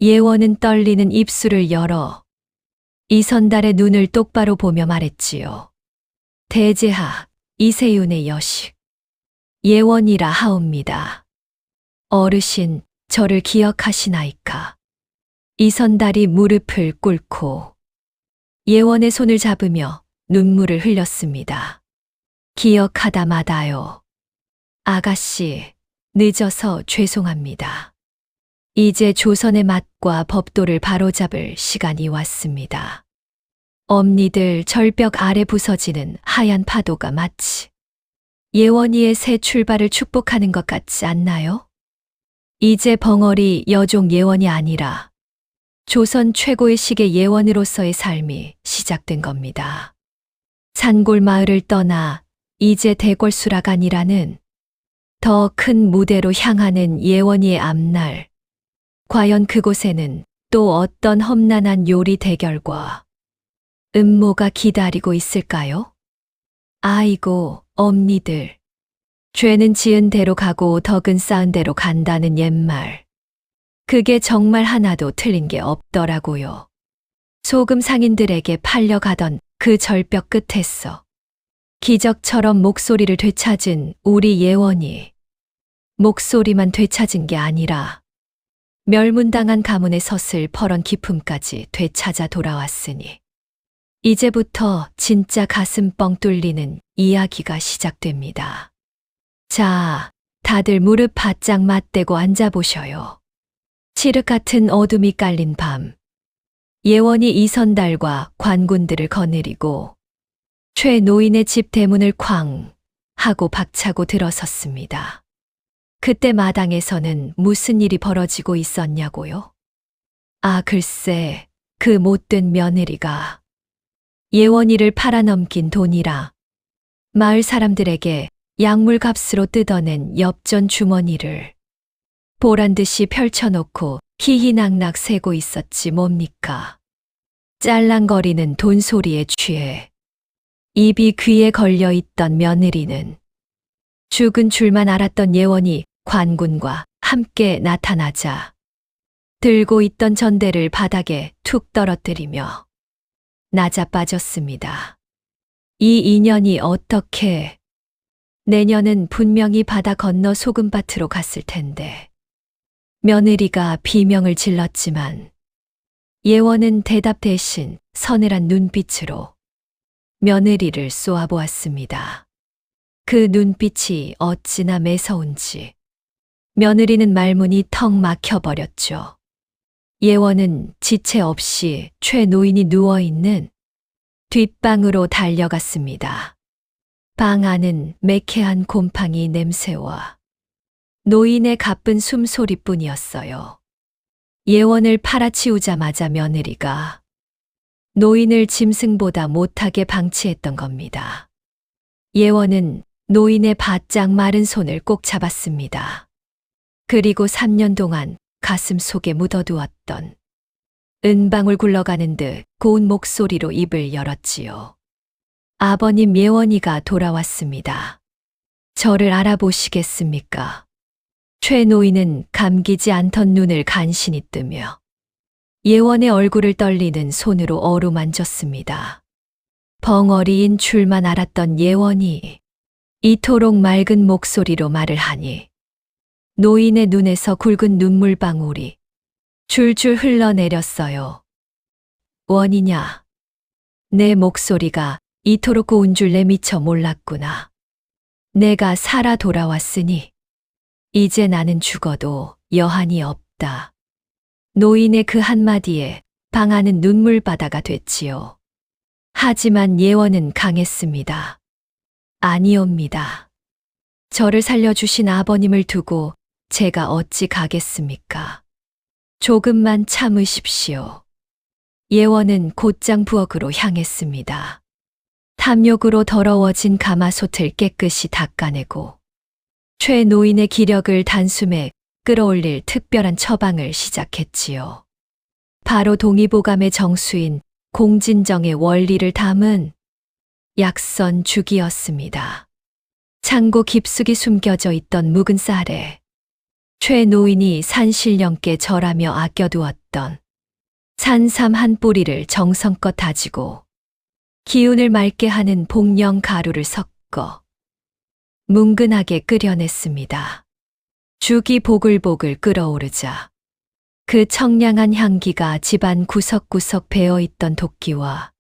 S1: 예원은 떨리는 입술을 열어 이선달의 눈을 똑바로 보며 말했지요. 대제하 이세윤의 여식 예원이라 하옵니다. 어르신 저를 기억하시나이까. 이선달이 무릎을 꿇고 예원의 손을 잡으며 눈물을 흘렸습니다. 기억하다 마다요. 아가씨, 늦어서 죄송합니다. 이제 조선의 맛과 법도를 바로잡을 시간이 왔습니다. 엄니들 절벽 아래 부서지는 하얀 파도가 마치 예원이의 새 출발을 축복하는 것 같지 않나요? 이제 벙어리 여종 예원이 아니라 조선 최고의 시계 예원으로서의 삶이 시작된 겁니다. 산골 마을을 떠나 이제 대궐수락관이라는 더 큰 무대로 향하는 예원이의 앞날. 과연 그곳에는 또 어떤 험난한 요리 대결과 음모가 기다리고 있을까요? 아이고, 엄니들. 죄는 지은 대로 가고 덕은 쌓은 대로 간다는 옛말. 그게 정말 하나도 틀린 게 없더라고요. 소금 상인들에게 팔려가던 그 절벽 끝에서 기적처럼 목소리를 되찾은 우리 예원이 목소리만 되찾은 게 아니라 멸문당한 가문의 섰을 퍼런 기품까지 되찾아 돌아왔으니 이제부터 진짜 가슴 뻥 뚫리는 이야기가 시작됩니다. 자, 다들 무릎 바짝 맞대고 앉아보셔요. 칠흑 같은 어둠이 깔린 밤, 예원이 이선달과 관군들을 거느리고 최 노인의 집 대문을 쾅 하고 박차고 들어섰습니다. 그때 마당에서는 무슨 일이 벌어지고 있었냐고요? 아, 글쎄, 그 못된 며느리가 예원이를 팔아넘긴 돈이라 마을 사람들에게 약물값으로 뜯어낸 엽전 주머니를 보란듯이 펼쳐놓고 희희낙낙 세고 있었지 뭡니까. 짤랑거리는 돈소리에 취해 입이 귀에 걸려있던 며느리는 죽은 줄만 알았던 예원이 관군과 함께 나타나자 들고 있던 전대를 바닥에 툭 떨어뜨리며 나자빠졌습니다. 이 인연이 어떻게 내년은 분명히 바다 건너 소금밭으로 갔을 텐데 며느리가 비명을 질렀지만 예원은 대답 대신 서늘한 눈빛으로 며느리를 쏘아보았습니다. 그 눈빛이 어찌나 매서운지 며느리는 말문이 턱 막혀버렸죠. 예원은 지체 없이 최 노인이 누워있는 뒷방으로 달려갔습니다. 방 안은 매캐한 곰팡이 냄새와 노인의 가쁜 숨소리뿐이었어요. 예원을 팔아치우자마자 며느리가 노인을 짐승보다 못하게 방치했던 겁니다. 예원은 노인의 바짝 마른 손을 꼭 잡았습니다. 그리고 3년 동안 가슴 속에 묻어두었던 은방울 굴러가는 듯 고운 목소리로 입을 열었지요. 아버님 예원이가 돌아왔습니다. 저를 알아보시겠습니까? 최 노인은 감기지 않던 눈을 간신히 뜨며 예원의 얼굴을 떨리는 손으로 어루만졌습니다. 벙어리인 줄만 알았던 예원이 이토록 맑은 목소리로 말을 하니 노인의 눈에서 굵은 눈물방울이 줄줄 흘러내렸어요. 원이냐? 내 목소리가 이토록 고운 줄 내 미처 몰랐구나. 내가 살아 돌아왔으니 이제 나는 죽어도 여한이 없다. 노인의 그 한마디에 방 안은 눈물바다가 됐지요. 하지만 예원은 강했습니다. 아니옵니다. 저를 살려주신 아버님을 두고 제가 어찌 가겠습니까? 조금만 참으십시오. 예원은 곧장 부엌으로 향했습니다. 탐욕으로 더러워진 가마솥을 깨끗이 닦아내고 최 노인의 기력을 단숨에 끌어올릴 특별한 처방을 시작했지요. 바로 동의보감의 정수인 공진정의 원리를 담은 약선 죽이었습니다. 창고 깊숙이 숨겨져 있던 묵은 쌀에 최 노인이 산신령께 절하며 아껴두었던 산삼 한 뿌리를 정성껏 다지고 기운을 맑게 하는 복령 가루를 섞어 뭉근하게 끓여냈습니다. 죽이 보글보글 끓어오르자 그 청량한 향기가 집안 구석구석 배어있던 도끼와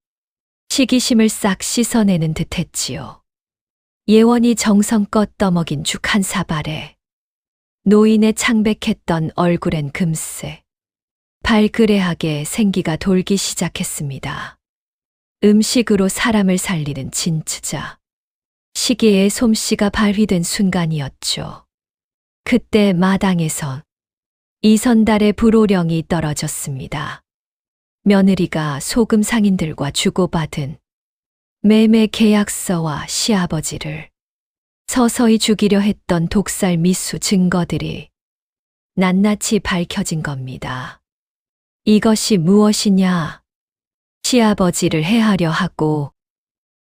S1: 시기심을 싹 씻어내는 듯했지요. 예원이 정성껏 떠먹인 죽 한 사발에 노인의 창백했던 얼굴엔 금세 발그레하게 생기가 돌기 시작했습니다. 음식으로 사람을 살리는 진트자. 시계의 솜씨가 발휘된 순간이었죠. 그때 마당에선 이선달의 불호령이 떨어졌습니다. 며느리가 소금 상인들과 주고받은 매매 계약서와 시아버지를 서서히 죽이려 했던 독살 미수 증거들이 낱낱이 밝혀진 겁니다. 이것이 무엇이냐? 시아버지를 해하려 하고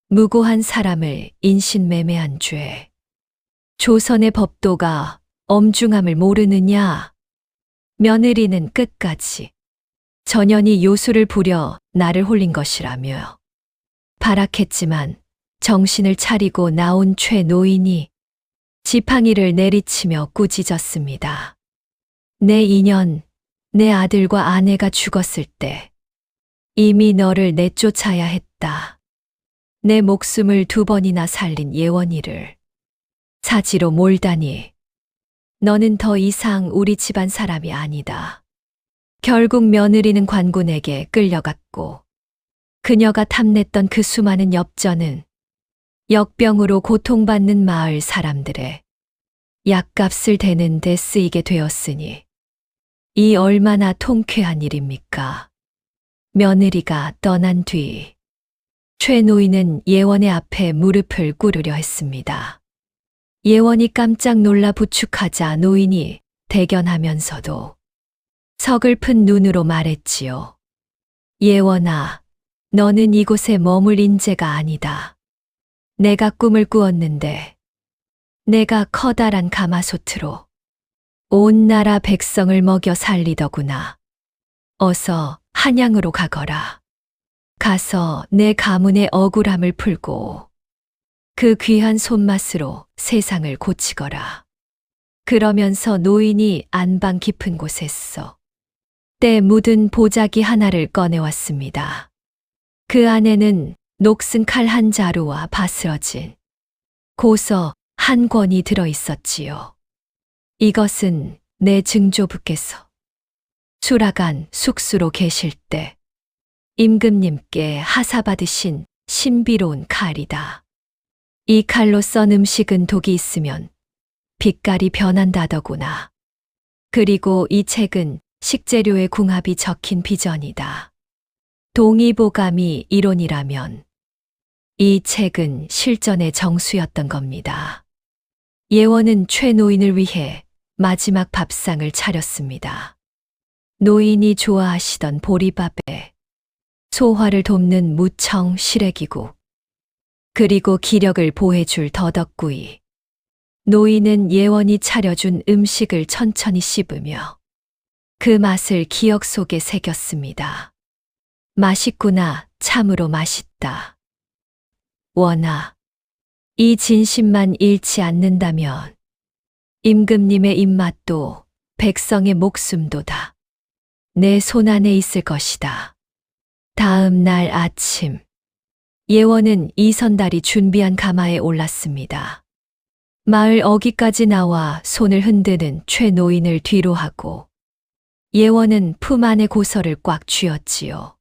S1: 무고한 사람을 인신매매한 죄. 조선의 법도가 엄중함을 모르느냐? 며느리는 끝까지 전연이 요술을 부려 나를 홀린 것이라며 발악했지만 정신을 차리고 나온 최 노인이 지팡이를 내리치며 꾸짖었습니다. 내 인연, 내 아들과 아내가 죽었을 때 이미 너를 내쫓아야 했다. 내 목숨을 2번이나 살린 예원이를 사지로 몰다니 너는 더 이상 우리 집안 사람이 아니다. 결국 며느리는 관군에게 끌려갔고 그녀가 탐냈던 그 수많은 엽전은 역병으로 고통받는 마을 사람들의 약값을 대는 데 쓰이게 되었으니 이 얼마나 통쾌한 일입니까? 며느리가 떠난 뒤 최 노인은 예원의 앞에 무릎을 꿇으려 했습니다. 예원이 깜짝 놀라 부축하자 노인이 대견하면서도 서글픈 눈으로 말했지요. 예원아, 너는 이곳에 머물 인재가 아니다. 내가 꿈을 꾸었는데 내가 커다란 가마솥으로 온 나라 백성을 먹여 살리더구나. 어서 한양으로 가거라. 가서 내 가문의 억울함을 풀고 그 귀한 손맛으로 세상을 고치거라. 그러면서 노인이 안방 깊은 곳에서 때 묻은 보자기 하나를 꺼내왔습니다. 그 안에는 녹슨 칼 한 자루와 바스러진 고서 한 권이 들어있었지요. 이것은 내 증조부께서 수라간 숙수로 계실 때 임금님께 하사받으신 신비로운 칼이다. 이 칼로 썬 음식은 독이 있으면 빛깔이 변한다더구나. 그리고 이 책은 식재료의 궁합이 적힌 비전이다. 동의보감이 이론이라면 이 책은 실전의 정수였던 겁니다. 예원은 최 노인을 위해 마지막 밥상을 차렸습니다. 노인이 좋아하시던 보리밥에 소화를 돕는 무청 시래기국, 그리고 기력을 보해줄 더덕구이. 노인은 예원이 차려준 음식을 천천히 씹으며 그 맛을 기억 속에 새겼습니다. 맛있구나, 참으로 맛있다. 원아, 이 진심만 잃지 않는다면 임금님의 입맛도 백성의 목숨도다. 내 손안에 있을 것이다. 다음 날 아침, 예원은 이선달이 준비한 가마에 올랐습니다. 마을 어귀까지 나와 손을 흔드는 최 노인을 뒤로 하고 예원은 품 안의 고서를 꽉 쥐었지요.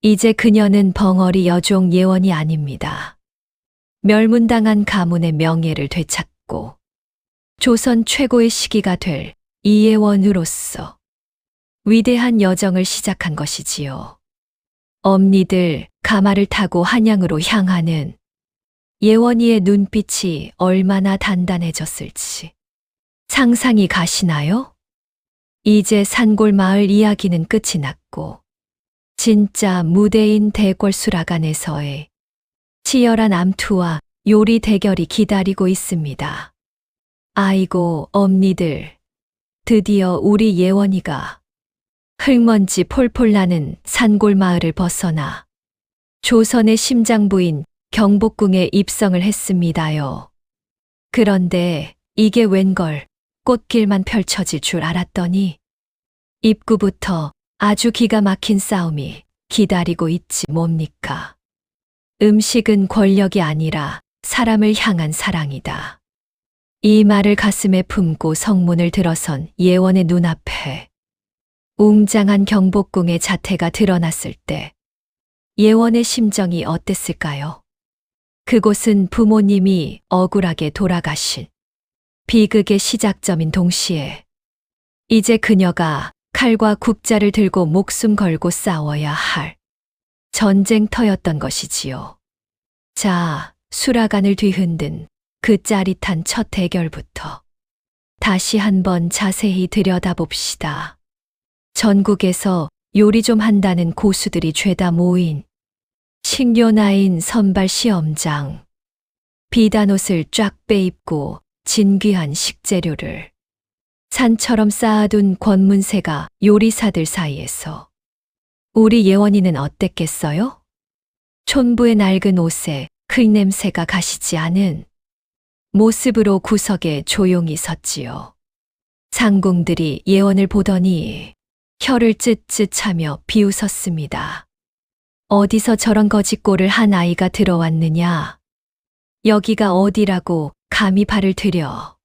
S1: 이제 그녀는 벙어리 여종 예원이 아닙니다. 멸문당한 가문의 명예를 되찾고 조선 최고의 시기가 될 이예원으로서 위대한 여정을 시작한 것이지요. 엄니들 가마를 타고 한양으로 향하는 예원이의 눈빛이 얼마나 단단해졌을지 상상이 가시나요? 이제 산골 마을 이야기는 끝이 났고 진짜 무대인 대궐수락안에서의 치열한 암투와 요리 대결이 기다리고 있습니다. 아이고, 엄니들. 드디어 우리 예원이가 흙먼지 폴폴 나는 산골 마을을 벗어나 조선의 심장부인 경복궁에 입성을 했습니다요. 그런데 이게 웬걸 꽃길만 펼쳐질 줄 알았더니 입구부터 아주 기가 막힌 싸움이 기다리고 있지 뭡니까? 음식은 권력이 아니라 사람을 향한 사랑이다. 이 말을 가슴에 품고 성문을 들어선 예원의 눈앞에 웅장한 경복궁의 자태가 드러났을 때 예원의 심정이 어땠을까요? 그곳은 부모님이 억울하게 돌아가신 비극의 시작점인 동시에 이제 그녀가 칼과 굽자를 들고 목숨 걸고 싸워야 할 전쟁터였던 것이지요. 자, 수라간을 뒤흔든 그 짜릿한 첫 대결부터 다시 한번 자세히 들여다봅시다. 전국에서 요리 좀 한다는 고수들이 죄다 모인 식료나인 선발 시험장. 비단옷을 쫙 빼입고 진귀한 식재료를 산처럼 쌓아둔 권문세가 요리사들 사이에서 우리 예원이는 어땠겠어요? 촌부의 낡은 옷에 흙냄새가 가시지 않은 모습으로 구석에 조용히 섰지요. 상궁들이 예원을 보더니 혀를 쯧쯧하며 비웃었습니다. 어디서 저런 거짓골을 한 아이가 들어왔느냐? 여기가 어디라고 감히 발을 들여.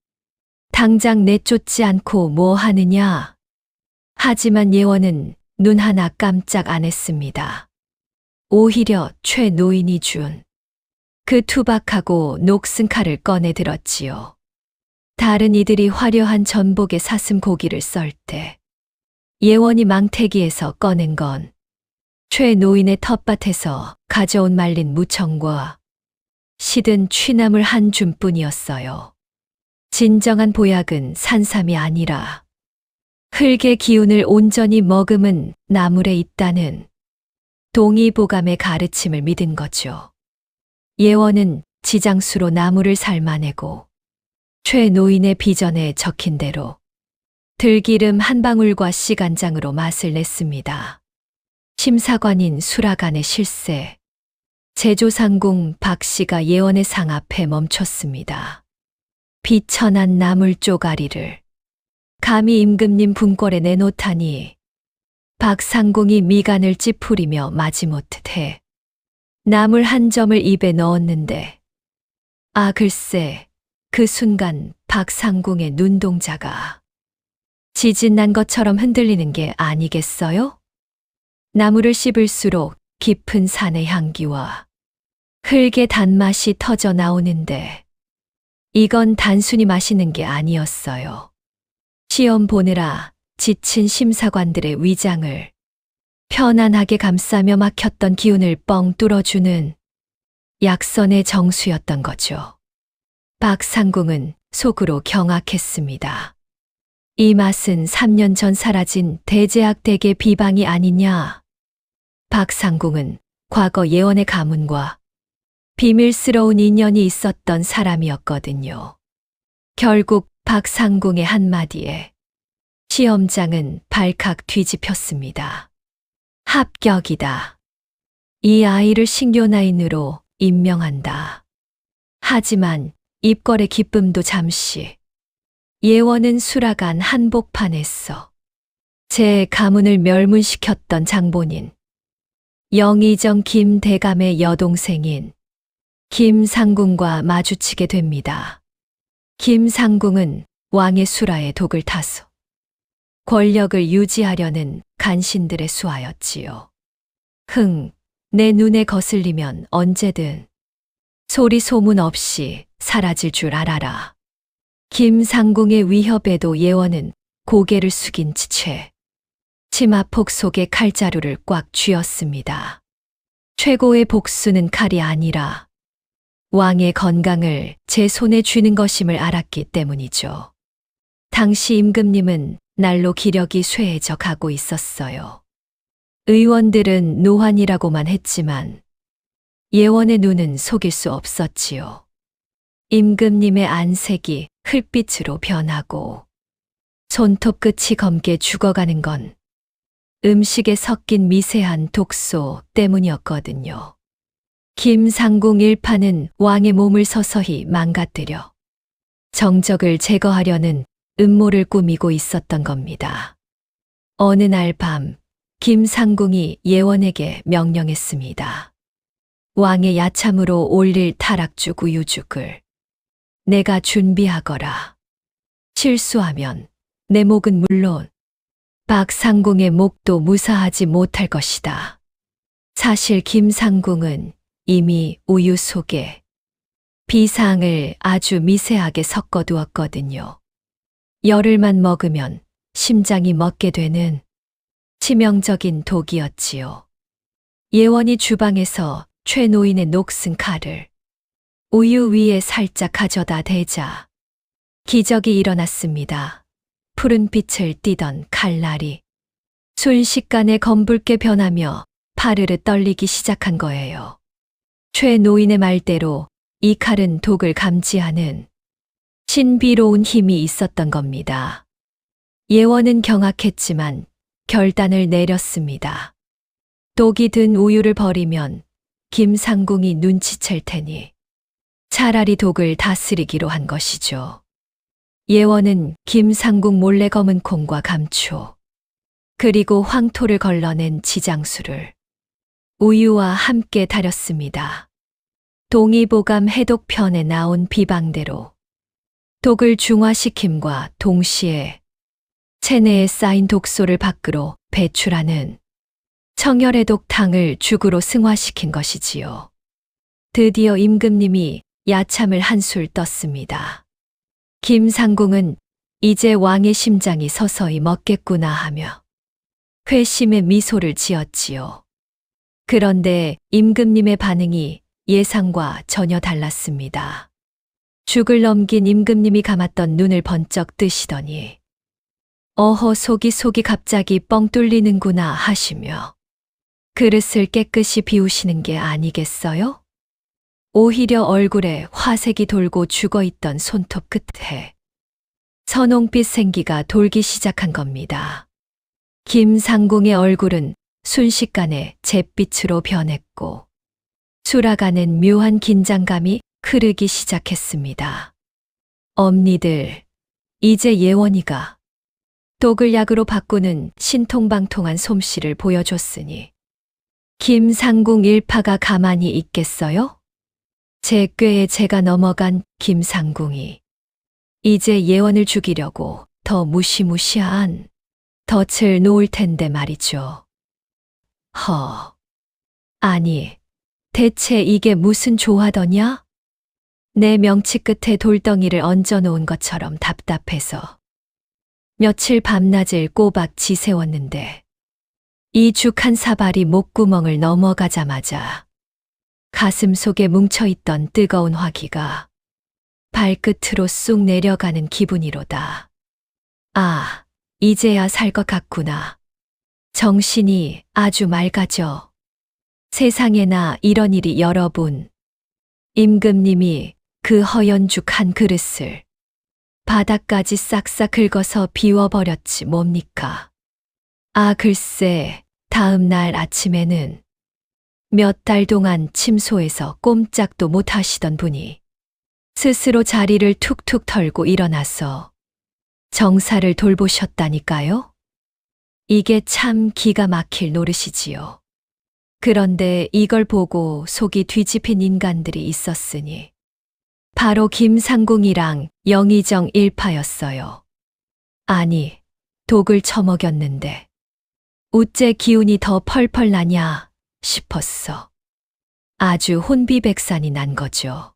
S1: 당장 내쫓지 않고 뭐 하느냐? 하지만 예원은 눈 하나 깜짝 안 했습니다. 오히려 최 노인이 준 그 투박하고 녹슨 칼을 꺼내 들었지요. 다른 이들이 화려한 전복에 사슴 고기를 썰 때 예원이 망태기에서 꺼낸 건 최 노인의 텃밭에서 가져온 말린 무청과 시든 취나물 한 줌뿐이었어요. 진정한 보약은 산삼이 아니라 흙의 기운을 온전히 머금은 나물에 있다는 동의보감의 가르침을 믿은 거죠. 예원은 지장수로 나물을 삶아내고 최 노인의 비전에 적힌 대로 들기름 한 방울과 씨간장으로 맛을 냈습니다. 심사관인 수라간의 실세. 제조상궁 박 씨가 예원의 상 앞에 멈췄습니다. 비천한 나물 쪼가리를 감히 임금님 분꼴에 내놓다니. 박 상궁이 미간을 찌푸리며 마지못해 나물 한 점을 입에 넣었는데 아 글쎄 그 순간 박 상궁의 눈동자가 지진난 것처럼 흔들리는 게 아니겠어요? 나물을 씹을수록 깊은 산의 향기와 흙의 단맛이 터져 나오는데 이건 단순히 마시는 게 아니었어요. 시험 보느라 지친 심사관들의 위장을 편안하게 감싸며 막혔던 기운을 뻥 뚫어주는 약선의 정수였던 거죠. 박 상궁은 속으로 경악했습니다. 이 맛은 3년 전 사라진 대제학대계 비방이 아니냐. 박 상궁은 과거 예원의 가문과 비밀스러운 인연이 있었던 사람이었거든요. 결국 박 상궁의 한마디에 시험장은 발칵 뒤집혔습니다. 합격이다. 이 아이를 식료나인으로 임명한다. 하지만 입걸의 기쁨도 잠시. 예원은 수라간 한복판에서 제 가문을 멸문시켰던 장본인 영의정 김대감의 여동생인 김상궁과 마주치게 됩니다. 김상궁은 왕의 수라에 독을 타서 권력을 유지하려는 간신들의 수하였지요. 내 눈에 거슬리면 언제든 소리 소문 없이 사라질 줄 알아라. 김상궁의 위협에도 예원은 고개를 숙인 채 치마폭 속에 칼자루를 꽉 쥐었습니다. 최고의 복수는 칼이 아니라 왕의 건강을 제 손에 쥐는 것임을 알았기 때문이죠. 당시 임금님은 날로 기력이 쇠해져 가고 있었어요. 의원들은 노환이라고만 했지만 예원의 눈은 속일 수 없었지요. 임금님의 안색이 흙빛으로 변하고 손톱 끝이 검게 죽어가는 건 음식에 섞인 미세한 독소 때문이었거든요. 김상궁 일파는 왕의 몸을 서서히 망가뜨려 정적을 제거하려는 음모를 꾸미고 있었던 겁니다. 어느 날 밤 김상궁이 예원에게 명령했습니다. 왕의 야참으로 올릴 타락죽 우유죽을 내가 준비하거라. 실수하면 내 목은 물론 박상궁의 목도 무사하지 못할 것이다. 사실 김상궁은 이미 우유 속에 비상을 아주 미세하게 섞어두었거든요. 열흘만 먹으면 심장이 멎게 되는 치명적인 독이었지요. 예원이 주방에서 최 노인의 녹슨 칼을 우유 위에 살짝 가져다 대자 기적이 일어났습니다. 푸른 빛을 띠던 칼날이 순식간에 검붉게 변하며 파르르 떨리기 시작한 거예요. 최 노인의 말대로 이 칼은 독을 감지하는 신비로운 힘이 있었던 겁니다. 예원은 경악했지만 결단을 내렸습니다. 독이 든 우유를 버리면 김상궁이 눈치챌 테니 차라리 독을 다스리기로 한 것이죠. 예원은 김상궁 몰래 검은 콩과 감초, 그리고 황토를 걸러낸 지장수를 우유와 함께 달였습니다. 동의보감 해독편에 나온 비방대로 독을 중화시킴과 동시에 체내에 쌓인 독소를 밖으로 배출하는 청열해독탕을 죽으로 승화시킨 것이지요. 드디어 임금님이 야참을 한술 떴습니다. 김상궁은 이제 왕의 심장이 서서히 멎겠구나 하며 회심의 미소를 지었지요. 그런데 임금님의 반응이 예상과 전혀 달랐습니다. 죽을 넘긴 임금님이 감았던 눈을 번쩍 뜨시더니 어허 속이 갑자기 뻥 뚫리는구나 하시며 그릇을 깨끗이 비우시는 게 아니겠어요? 오히려 얼굴에 화색이 돌고 죽어있던 손톱 끝에 선홍빛 생기가 돌기 시작한 겁니다. 김상궁의 얼굴은 순식간에 잿빛으로 변했고 수라가는 묘한 긴장감이 흐르기 시작했습니다. 엄니들, 이제 예원이가 독을 약으로 바꾸는 신통방통한 솜씨를 보여줬으니 김상궁 일파가 가만히 있겠어요? 제 꾀에 제가 넘어간 김상궁이 이제 예원을 죽이려고 더 무시무시한 덫을 놓을 텐데 말이죠. 아니, 대체 이게 무슨 조화더냐? 내 명치 끝에 돌덩이를 얹어 놓은 것처럼 답답해서 며칠 밤낮을 꼬박 지새웠는데 이 죽 한 사발이 목구멍을 넘어가자마자 가슴 속에 뭉쳐있던 뜨거운 화기가 발끝으로 쑥 내려가는 기분이로다. 아, 이제야 살 것 같구나. 정신이 아주 맑아져. 세상에나 이런 일이 여러 번. 임금님이 그 허연 죽 한 그릇을 바닥까지 싹싹 긁어서 비워버렸지 뭡니까. 아 글쎄, 다음 날 아침에는 몇 달 동안 침소에서 꼼짝도 못 하시던 분이 스스로 자리를 툭툭 털고 일어나서 정사를 돌보셨다니까요? 이게 참 기가 막힐 노릇이지요. 그런데 이걸 보고 속이 뒤집힌 인간들이 있었으니 바로 김상궁이랑 영의정 일파였어요. 아니, 독을 처먹였는데 우째 기운이 더 펄펄 나냐 싶었어. 아주 혼비백산이 난 거죠.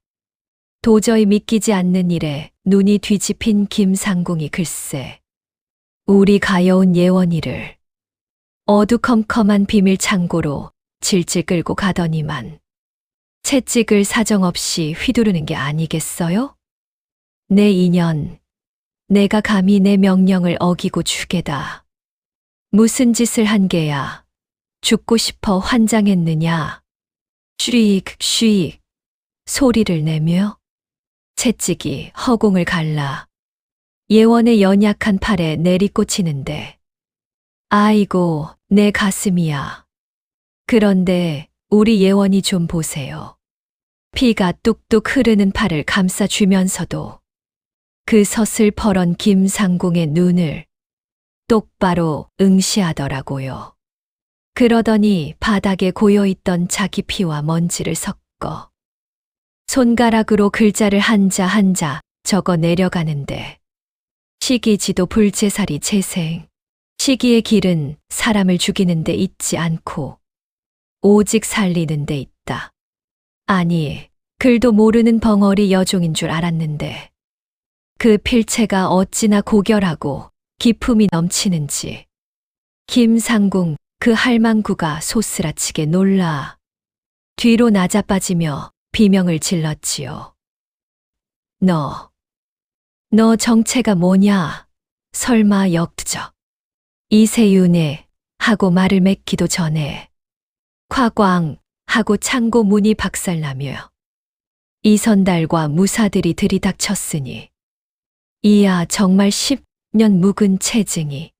S1: 도저히 믿기지 않는 일에 눈이 뒤집힌 김상궁이 글쎄 우리 가여운 예원이를 어두컴컴한 비밀 창고로 질질 끌고 가더니만 채찍을 사정없이 휘두르는 게 아니겠어요? 내 인연, 내가 감히 내 명령을 어기고 주게다. 무슨 짓을 한 게야. 죽고 싶어 환장했느냐? 쉬익 소리를 내며 채찍이 허공을 갈라 예원의 연약한 팔에 내리꽂히는데 아이고 내 가슴이야. 그런데 우리 예원이 좀 보세요. 피가 뚝뚝 흐르는 팔을 감싸주면서도 그 서슬퍼런 김상궁의 눈을 똑바로 응시하더라고요. 그러더니 바닥에 고여있던 자기 피와 먼지를 섞어 손가락으로 글자를 한자 한자 적어 내려가는데 시기지도 불제살이 재생. 시기의 길은 사람을 죽이는 데 있지 않고 오직 살리는 데 있다. 아니, 글도 모르는 벙어리 여종인 줄 알았는데 그 필체가 어찌나 고결하고 기품이 넘치는지 김상궁 그 할망구가 소스라치게 놀라 뒤로 나자빠지며 비명을 질렀지요. 너 정체가 뭐냐? 설마 역투적 이세윤에 하고 말을 맺기도 전에 夸광 하고 창고 문이 박살나며 이선달과 무사들이 들이닥쳤으니 이야 정말 10년 묵은 체증이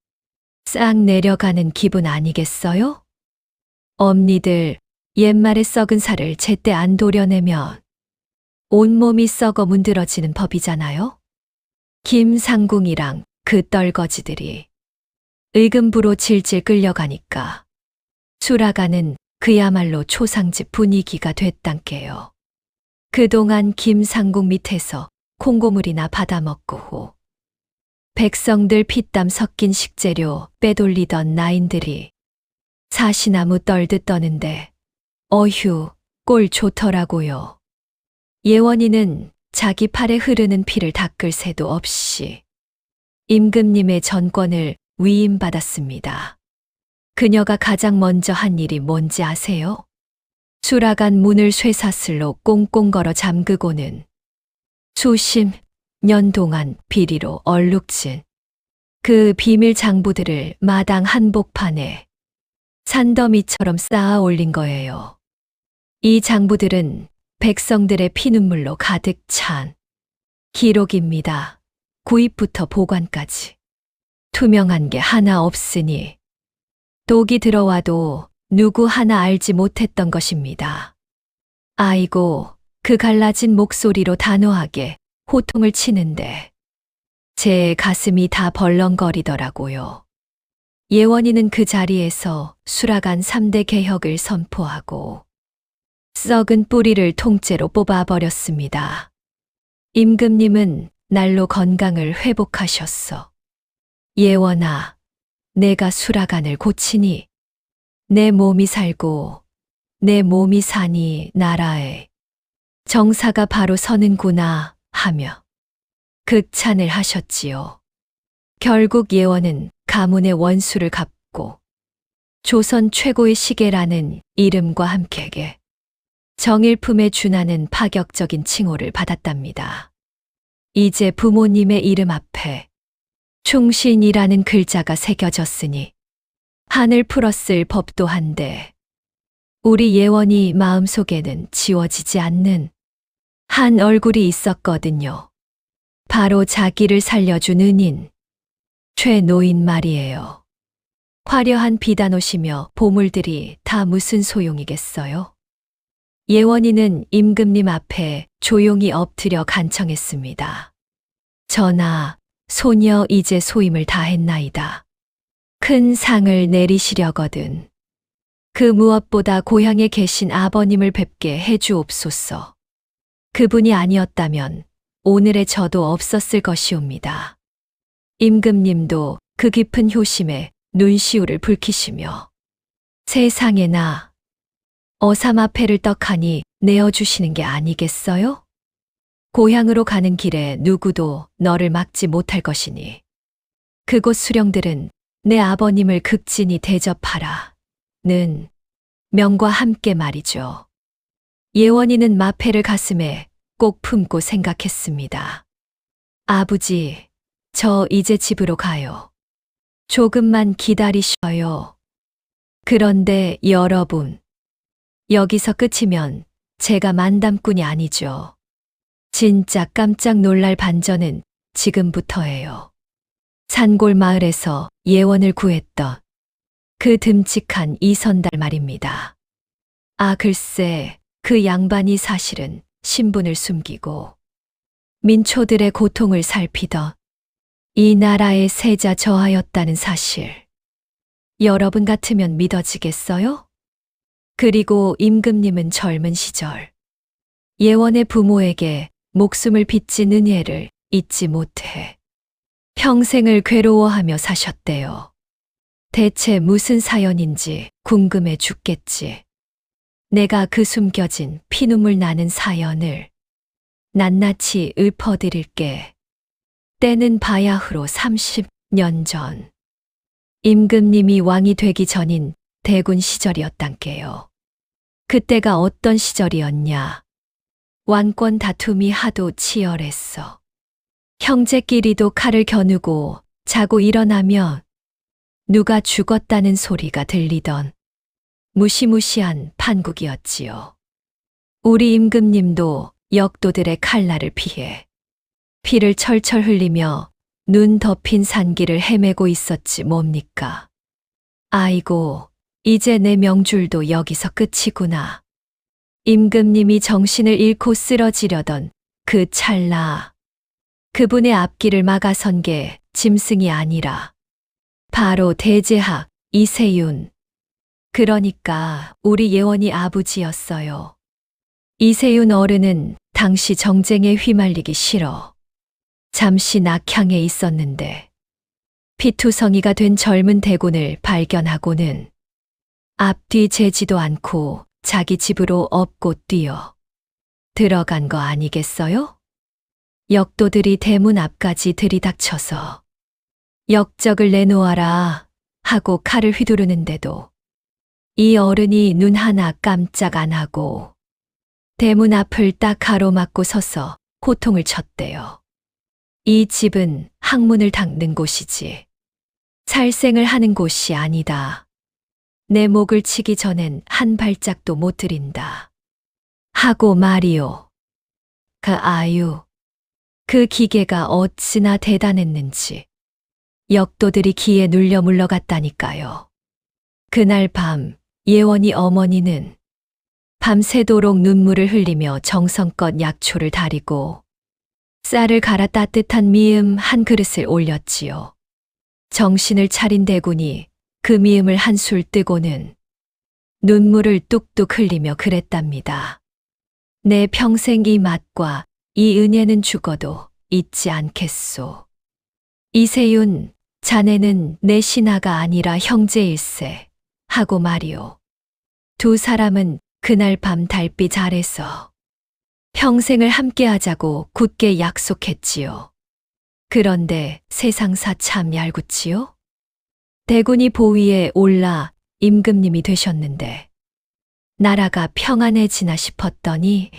S1: 싹 내려가는 기분 아니겠어요? 엄니들 옛말에 썩은 살을 제때 안 도려내면 온몸이 썩어 문드러지는 법이잖아요? 김상궁이랑 그 떨거지들이 의금부로 질질 끌려가니까 수라가는 그야말로 초상집 분위기가 됐단께요. 그동안 김상궁 밑에서 콩고물이나 받아먹고 호 백성들 피땀 섞인 식재료 빼돌리던 나인들이 사시나무 떨듯 떠는데 어휴 꼴 좋더라고요. 예원이는 자기 팔에 흐르는 피를 닦을 새도 없이 임금님의 전권을 위임받았습니다. 그녀가 가장 먼저 한 일이 뭔지 아세요? 수라간 문을 쇠사슬로 꽁꽁 걸어 잠그고는 수십 년 동안 비리로 얼룩진 그 비밀 장부들을 마당 한복판에 산더미처럼 쌓아 올린 거예요. 이 장부들은 백성들의 피눈물로 가득 찬 기록입니다. 구입부터 보관까지. 투명한 게 하나 없으니 독이 들어와도 누구 하나 알지 못했던 것입니다. 아이고, 그 갈라진 목소리로 단호하게 호통을 치는데 제 가슴이 다 벌렁거리더라고요. 예원이는 그 자리에서 수라간 3대 개혁을 선포하고 썩은 뿌리를 통째로 뽑아버렸습니다. 임금님은 날로 건강을 회복하셨어. 예원아, 내가 수라간을 고치니 내 몸이 살고 내 몸이 사니 나라에 정사가 바로 서는구나 하며 극찬을 하셨지요. 결국 예원은 가문의 원수를 갚고 조선 최고의 시계라는 이름과 함께 정일품에 준하는 파격적인 칭호를 받았답니다. 이제 부모님의 이름 앞에 충신이라는 글자가 새겨졌으니 한을 풀었을 법도 한데 우리 예원이 마음속에는 지워지지 않는 한 얼굴이 있었거든요. 바로 자기를 살려준 은인 최노인 말이에요. 화려한 비단옷이며 보물들이 다 무슨 소용이겠어요? 예원이는 임금님 앞에 조용히 엎드려 간청했습니다. 전하, 소녀 이제 소임을 다했나이다. 큰 상을 내리시려거든. 그 무엇보다 고향에 계신 아버님을 뵙게 해주옵소서. 그분이 아니었다면 오늘의 저도 없었을 것이옵니다. 임금님도 그 깊은 효심에 눈시울을 붉히시며 세상에나 어사마패를 떡하니 내어주시는 게 아니겠어요? 고향으로 가는 길에 누구도 너를 막지 못할 것이니 그곳 수령들은 내 아버님을 극진히 대접하라 는 명과 함께 말이죠. 예원이는 마패를 가슴에 꼭 품고 생각했습니다. 아버지, 저 이제 집으로 가요. 조금만 기다리셔요. 그런데 여러분, 여기서 끝이면 제가 만담꾼이 아니죠. 진짜 깜짝 놀랄 반전은 지금부터예요. 산골 마을에서 예원을 구했던 그 듬직한 이선달 말입니다. 아, 글쎄, 그 양반이 사실은 신분을 숨기고 민초들의 고통을 살피던 이 나라의 세자 저하였다는 사실. 여러분 같으면 믿어지겠어요? 그리고 임금님은 젊은 시절 예원의 부모에게 목숨을 빚진 은혜를 잊지 못해 평생을 괴로워하며 사셨대요. 대체 무슨 사연인지 궁금해 죽겠지. 내가 그 숨겨진 피눈물 나는 사연을 낱낱이 읊어드릴게. 때는 바야흐로 30년 전. 임금님이 왕이 되기 전인 대군 시절이었단께요. 그때가 어떤 시절이었냐. 왕권 다툼이 하도 치열했어. 형제끼리도 칼을 겨누고 자고 일어나면 누가 죽었다는 소리가 들리던 무시무시한 판국이었지요. 우리 임금님도 역도들의 칼날을 피해 피를 철철 흘리며 눈 덮인 산길을 헤매고 있었지 뭡니까. 아이고, 이제 내 명줄도 여기서 끝이구나. 임금님이 정신을 잃고 쓰러지려던 그 찰나. 그분의 앞길을 막아선 게 짐승이 아니라 바로 대제학 이세윤. 그러니까 우리 예원이 아버지였어요. 이세윤 어른은 당시 정쟁에 휘말리기 싫어 잠시 낙향에 있었는데 피투성이가 된 젊은 대군을 발견하고는 앞뒤 재지도 않고 자기 집으로 업고 뛰어 들어간 거 아니겠어요? 역도들이 대문 앞까지 들이닥쳐서 역적을 내놓아라 하고 칼을 휘두르는데도 이 어른이 눈 하나 깜짝 안 하고 대문 앞을 딱 가로막고 서서 호통을 쳤대요. 이 집은 학문을 닦는 곳이지 살생을 하는 곳이 아니다. 내 목을 치기 전엔 한 발짝도 못 들인다. 하고 말이요. 그 기계가 어찌나 대단했는지 역도들이 기에 눌려 물러갔다니까요. 그날 밤 예원이 어머니는 밤새도록 눈물을 흘리며 정성껏 약초를 다리고 쌀을 갈아 따뜻한 미음 한 그릇을 올렸지요. 정신을 차린 대군이 그 미음을 한술 뜨고는 눈물을 뚝뚝 흘리며 그랬답니다. 내 평생 이 맛과 이 은혜는 죽어도 잊지 않겠소. 이세윤, 자네는 내 신하가 아니라 형제일세. 하고 말이오. 두 사람은 그날 밤 달빛 아래서 평생을 함께하자고 굳게 약속했지요. 그런데 세상사 참 얄궂지요? 대군이 보위에 올라 임금님이 되셨는데 나라가 평안해지나 싶었더니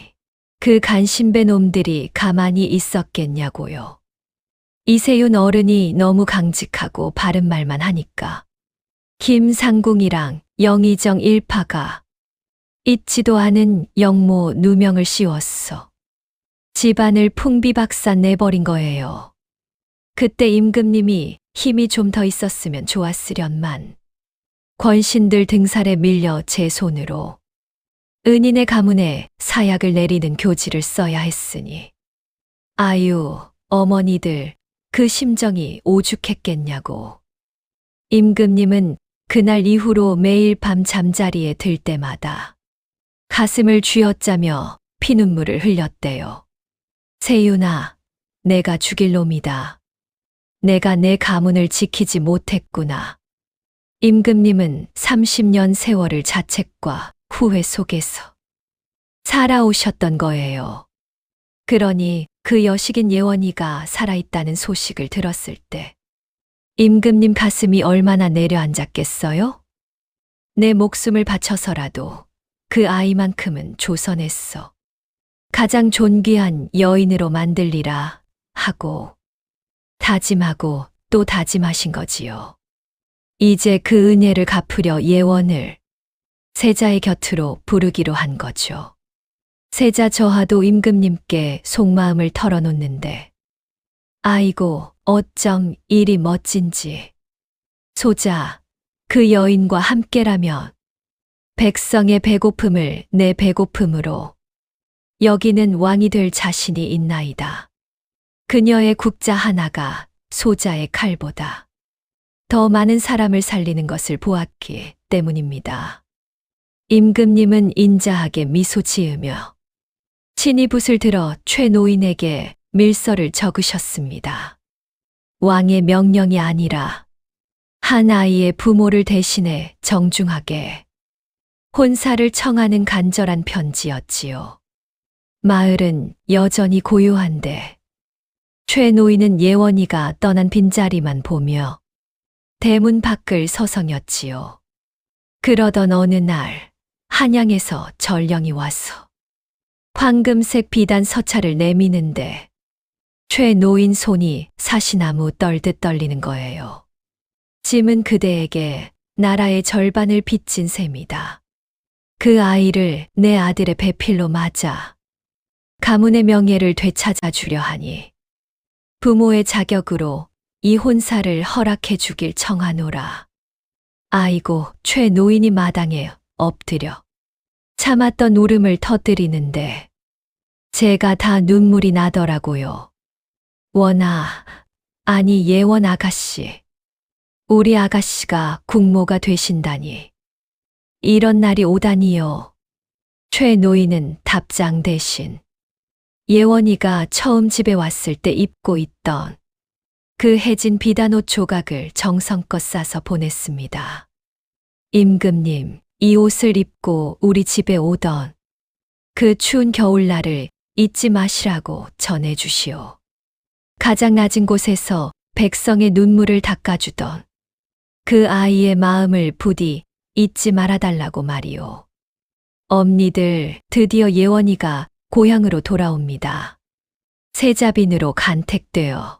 S1: 그 간신배 놈들이 가만히 있었겠냐고요. 이세윤 어른이 너무 강직하고 바른 말만 하니까 김상궁이랑 영의정 일파가 잊지도 않은 영모 누명을 씌웠어. 집안을 풍비박산 내버린 거예요. 그때 임금님이 힘이 좀 더 있었으면 좋았으련만 권신들 등살에 밀려 제 손으로 은인의 가문에 사약을 내리는 교지를 써야 했으니 아유, 어머니들 그 심정이 오죽했겠냐고. 임금님은 그날 이후로 매일 밤 잠자리에 들 때마다 가슴을 쥐어짜며 피눈물을 흘렸대요. 세윤아, 내가 죽일 놈이다. 내가 내 가문을 지키지 못했구나. 임금님은 30년 세월을 자책과 후회 속에서 살아오셨던 거예요. 그러니 그 여식인 예원이가 살아있다는 소식을 들었을 때 임금님 가슴이 얼마나 내려앉았겠어요? 내 목숨을 바쳐서라도 그 아이만큼은 조선했어. 가장 존귀한 여인으로 만들리라 하고 다짐하고 또 다짐하신 거지요. 이제 그 은혜를 갚으려 예원을 세자의 곁으로 부르기로 한 거죠. 세자 저하도 임금님께 속마음을 털어놓는데 아이고 어쩜 이리 멋진지. 소자, 그 여인과 함께라면 백성의 배고픔을 내 배고픔으로 여기는 왕이 될 자신이 있나이다. 그녀의 국자 하나가 소자의 칼보다 더 많은 사람을 살리는 것을 보았기 때문입니다. 임금님은 인자하게 미소 지으며 친히 붓을 들어 최 노인에게 밀서를 적으셨습니다. 왕의 명령이 아니라 한 아이의 부모를 대신해 정중하게 혼사를 청하는 간절한 편지였지요. 마을은 여전히 고요한데 최 노인은 예원이가 떠난 빈자리만 보며 대문 밖을 서성였지요. 그러던 어느 날 한양에서 전령이 와서 황금색 비단 서찰을 내미는데 최 노인 손이 사시나무 떨듯 떨리는 거예요. 짐은 그대에게 나라의 절반을 빚진 셈이다. 그 아이를 내 아들의 배필로 맞아 가문의 명예를 되찾아 주려 하니 부모의 자격으로 이 혼사를 허락해 주길 청하노라. 아이고, 최 노인이 마당에 엎드려 참았던 울음을 터뜨리는데 제가 다 눈물이 나더라고요. 원아, 아니 예원 아가씨. 우리 아가씨가 국모가 되신다니. 이런 날이 오다니요. 최 노인은 답장 대신 예원이가 처음 집에 왔을 때 입고 있던 그 해진 비단옷 조각을 정성껏 싸서 보냈습니다. 임금님, 이 옷을 입고 우리 집에 오던 그 추운 겨울날을 잊지 마시라고 전해주시오. 가장 낮은 곳에서 백성의 눈물을 닦아주던 그 아이의 마음을 부디 잊지 말아달라고 말이오. 엄니들, 드디어 예원이가 고향으로 돌아옵니다. 세자빈으로 간택되어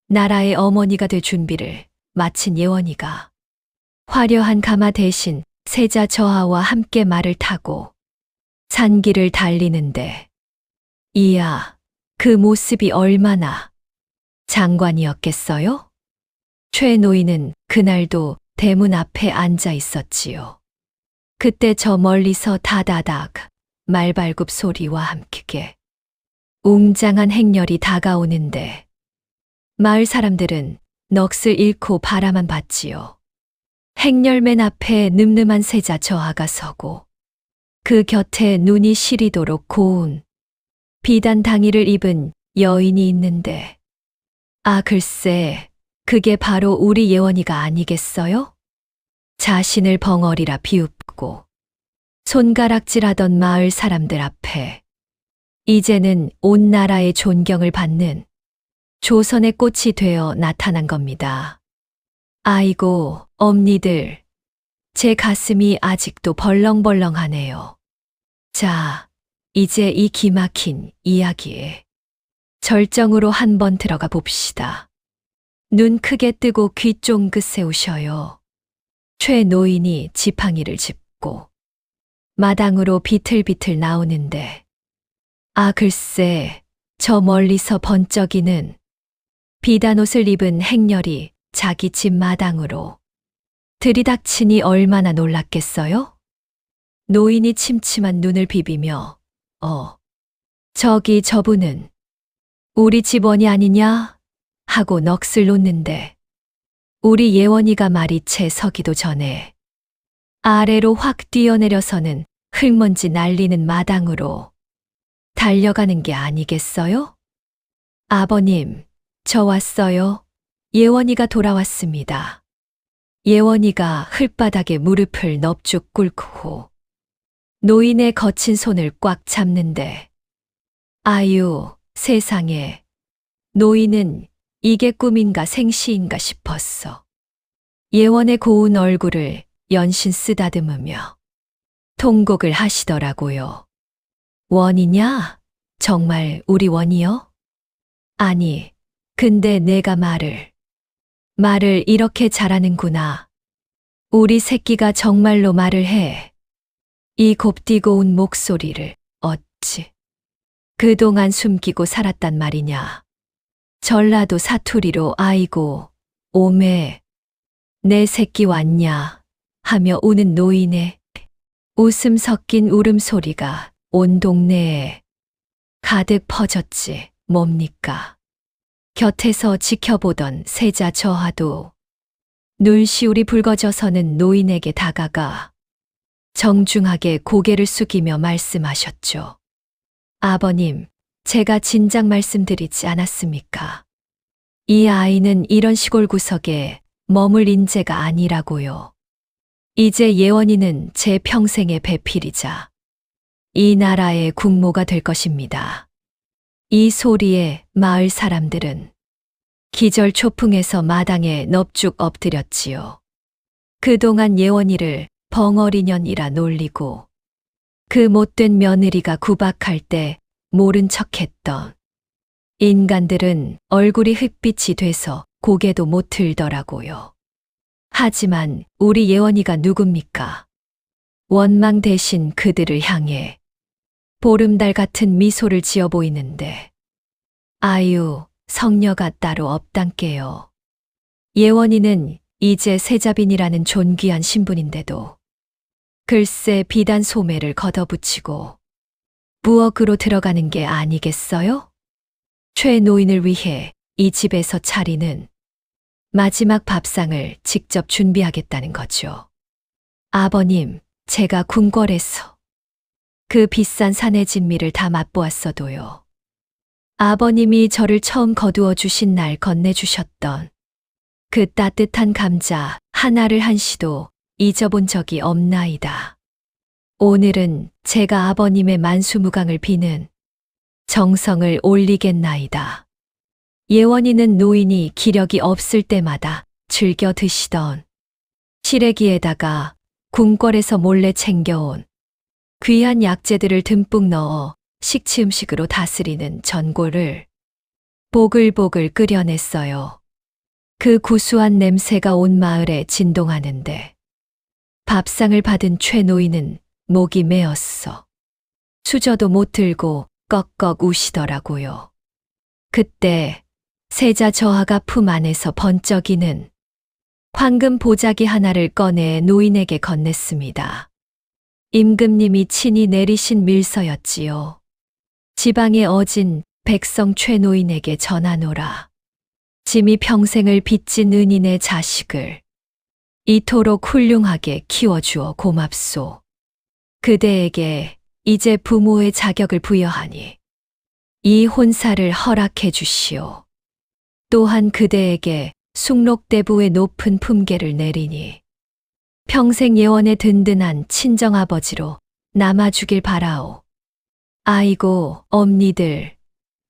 S1: 나라의 어머니가 될 준비를 마친 예원이가 화려한 가마 대신 세자 저하와 함께 말을 타고 산길을 달리는데 이야, 그 모습이 얼마나 장관이었겠어요? 최 노인은 그날도 대문 앞에 앉아 있었지요. 그때 저 멀리서 다다닥 말발굽 소리와 함께 웅장한 행렬이 다가오는데 마을 사람들은 넋을 잃고 바라만 봤지요. 행렬 맨 앞에 늠름한 세자 저하가 서고 그 곁에 눈이 시리도록 고운 비단 당의를 입은 여인이 있는데 아 글쎄 그게 바로 우리 예원이가 아니겠어요? 자신을 벙어리라 비웃고 손가락질하던 마을 사람들 앞에 이제는 온 나라의 존경을 받는 조선의 꽃이 되어 나타난 겁니다. 아이고, 엄니들, 제 가슴이 아직도 벌렁벌렁하네요. 자, 이제 이 기막힌 이야기에 절정으로 한번 들어가 봅시다. 눈 크게 뜨고 귀 쫑긋 세우셔요. 최 노인이 지팡이를 짚고 마당으로 비틀비틀 나오는데 아 글쎄 저 멀리서 번쩍이는 비단옷을 입은 행렬이 자기 집 마당으로 들이닥치니 얼마나 놀랐겠어요? 노인이 침침한 눈을 비비며 저기 저분은 우리 집원이 아니냐? 하고 넋을 놓는데 우리 예원이가 말이 채 서기도 전에 아래로 확 뛰어내려서는 흙먼지 날리는 마당으로 달려가는 게 아니겠어요? 아버님, 저 왔어요. 예원이가 돌아왔습니다. 예원이가 흙바닥에 무릎을 넙죽 꿇고 노인의 거친 손을 꽉 잡는데 아유, 세상에. 노인은 이게 꿈인가 생시인가 싶었어. 예원의 고운 얼굴을 연신 쓰다듬으며 통곡을 하시더라고요. 원이냐? 정말 우리 원이요? 아니, 근데 내가 말을 이렇게 잘하는구나. 우리 새끼가 정말로 말을 해. 이 곱디고 온 목소리를 어찌 그동안 숨기고 살았단 말이냐. 전라도 사투리로 아이고, 오메, 내 새끼 왔냐 하며 우는 노인의 웃음 섞인 울음소리가 온 동네에 가득 퍼졌지 뭡니까. 곁에서 지켜보던 세자 저하도 눈시울이 붉어져서는 노인에게 다가가 정중하게 고개를 숙이며 말씀하셨죠. 아버님, 제가 진작 말씀드리지 않았습니까? 이 아이는 이런 시골 구석에 머물 인재가 아니라고요. 이제 예원이는 제 평생의 배필이자 이 나라의 국모가 될 것입니다. 이 소리에 마을 사람들은 기절초풍해서 마당에 넙죽 엎드렸지요. 그동안 예원이를 벙어리년이라 놀리고 그 못된 며느리가 구박할 때 모른 척했던 인간들은 얼굴이 흙빛이 돼서 고개도 못 들더라고요. 하지만 우리 예원이가 누굽니까? 원망 대신 그들을 향해 보름달 같은 미소를 지어 보이는데 아유, 성녀가 따로 없단께요. 예원이는 이제 세자빈이라는 존귀한 신분인데도 글쎄 비단 소매를 걷어붙이고 부엌으로 들어가는 게 아니겠어요? 최 노인을 위해 이 집에서 차리는 마지막 밥상을 직접 준비하겠다는 거죠. 아버님, 제가 궁궐에서 그 비싼 산의 진미를 다 맛보았어도요. 아버님이 저를 처음 거두어 주신 날 건네주셨던 그 따뜻한 감자 하나를 한시도 잊어본 적이 없나이다. 오늘은 제가 아버님의 만수무강을 비는 정성을 올리겠나이다. 예원이는 노인이 기력이 없을 때마다 즐겨 드시던 시래기에다가 궁궐에서 몰래 챙겨온 귀한 약재들을 듬뿍 넣어 식치 음식으로 다스리는 전골을 보글보글 끓여냈어요. 그 구수한 냄새가 온 마을에 진동하는데 밥상을 받은 최 노인은 목이 메었어. 수저도 못 들고 꺽꺽 우시더라고요. 그때 세자 저하가 품 안에서 번쩍이는 황금 보자기 하나를 꺼내 노인에게 건넸습니다. 임금님이 친히 내리신 밀서였지요. 지방에 어진 백성 최 노인에게 전하노라. 짐이 평생을 빚진 은인의 자식을 이토록 훌륭하게 키워주어 고맙소. 그대에게 이제 부모의 자격을 부여하니 이 혼사를 허락해 주시오. 또한 그대에게 숭록대부의 높은 품계를 내리니 평생 예원의 든든한 친정아버지로 남아주길 바라오. 아이고, 엄니들,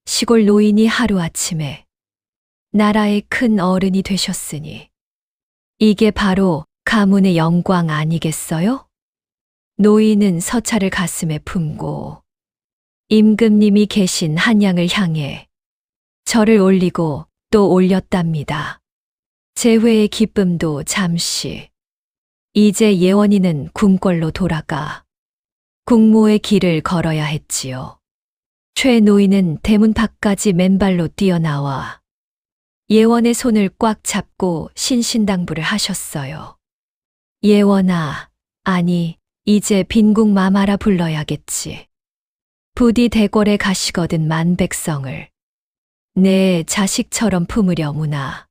S1: 시골 노인이 하루아침에 나라의 큰 어른이 되셨으니 이게 바로 가문의 영광 아니겠어요? 노인은 서찰을 가슴에 품고 임금님이 계신 한양을 향해 절을 올리고 또 올렸답니다. 재회의 기쁨도 잠시. 이제 예원이는 궁궐로 돌아가 국모의 길을 걸어야 했지요. 최 노인은 대문 밖까지 맨발로 뛰어나와 예원의 손을 꽉 잡고 신신당부를 하셨어요. 예원아, 아니, 이제 빈궁마마라 불러야겠지. 부디 대궐에 가시거든 만백성을 내 자식처럼 품으려무나.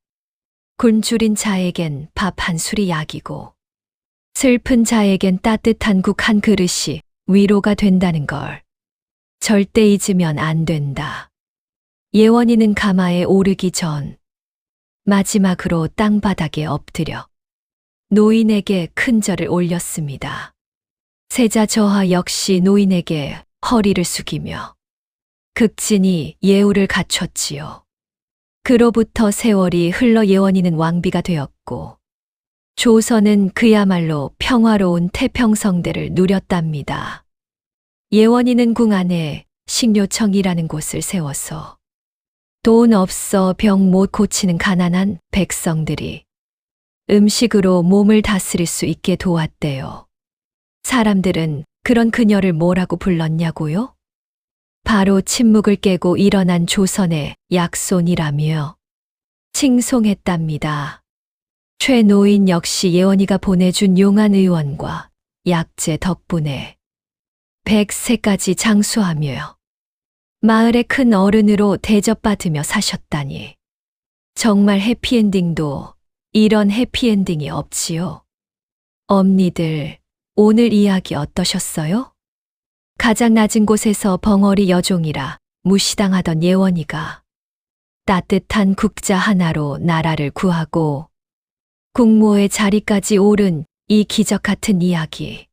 S1: 굶주린 자에겐 밥 한 술이 약이고 슬픈 자에겐 따뜻한 국 한 그릇이 위로가 된다는 걸 절대 잊으면 안 된다. 예원이는 가마에 오르기 전 마지막으로 땅바닥에 엎드려 노인에게 큰 절을 올렸습니다. 세자 저하 역시 노인에게 허리를 숙이며 극진히 예우를 갖췄지요. 그로부터 세월이 흘러 예원이는 왕비가 되었고 조선은 그야말로 평화로운 태평성대를 누렸답니다. 예원이는 궁 안에 식료청이라는 곳을 세워서 돈 없어 병 못 고치는 가난한 백성들이 음식으로 몸을 다스릴 수 있게 도왔대요. 사람들은 그런 그녀를 뭐라고 불렀냐고요? 바로 침묵을 깨고 일어난 조선의 약손이라며 칭송했답니다. 최노인 역시 예원이가 보내준 용안 의원과 약재 덕분에 100세까지 장수하며 마을의 큰 어른으로 대접받으며 사셨다니. 정말 해피엔딩도 이런 해피엔딩이 없지요. 엄니들, 오늘 이야기 어떠셨어요? 가장 낮은 곳에서 벙어리 여종이라 무시당하던 예원이가 따뜻한 국자 하나로 나라를 구하고 국모의 자리까지 오른 이 기적 같은 이야기.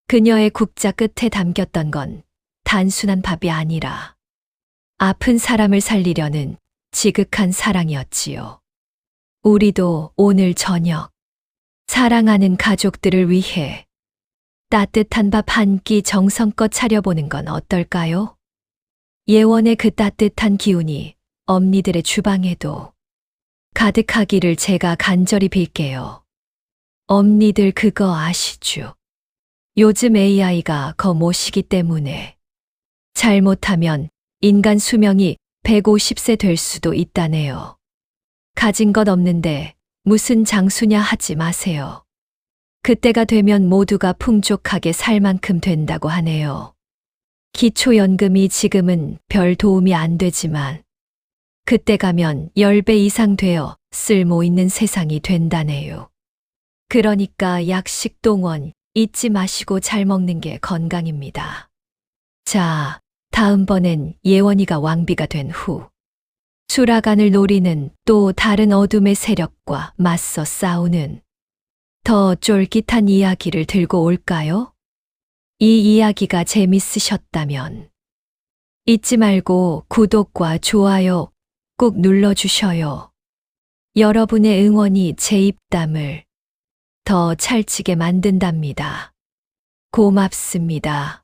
S1: 그녀의 국자 끝에 담겼던 건 단순한 밥이 아니라 아픈 사람을 살리려는 지극한 사랑이었지요. 우리도 오늘 저녁 사랑하는 가족들을 위해 따뜻한 밥 한 끼 정성껏 차려보는 건 어떨까요? 예원의 그 따뜻한 기운이 엄니들의 주방에도 가득하기를 제가 간절히 빌게요. 엄니들 그거 아시죠? 요즘 AI가 거모시기 때문에 잘못하면 인간 수명이 150세 될 수도 있다네요. 가진 것 없는데 무슨 장수냐 하지 마세요. 그때가 되면 모두가 풍족하게 살 만큼 된다고 하네요. 기초연금이 지금은 별 도움이 안 되지만 그때 가면 10배 이상 되어 쓸모 있는 세상이 된다네요. 그러니까 약식동원 잊지 마시고 잘 먹는 게 건강입니다. 자, 다음번엔 예원이가 왕비가 된 후 수라간을 노리는 또 다른 어둠의 세력과 맞서 싸우는 더 쫄깃한 이야기를 들고 올까요? 이 이야기가 재밌으셨다면 잊지 말고 구독과 좋아요 꼭 눌러주셔요. 여러분의 응원이 제 입담을 더 찰지게 만든답니다. 고맙습니다.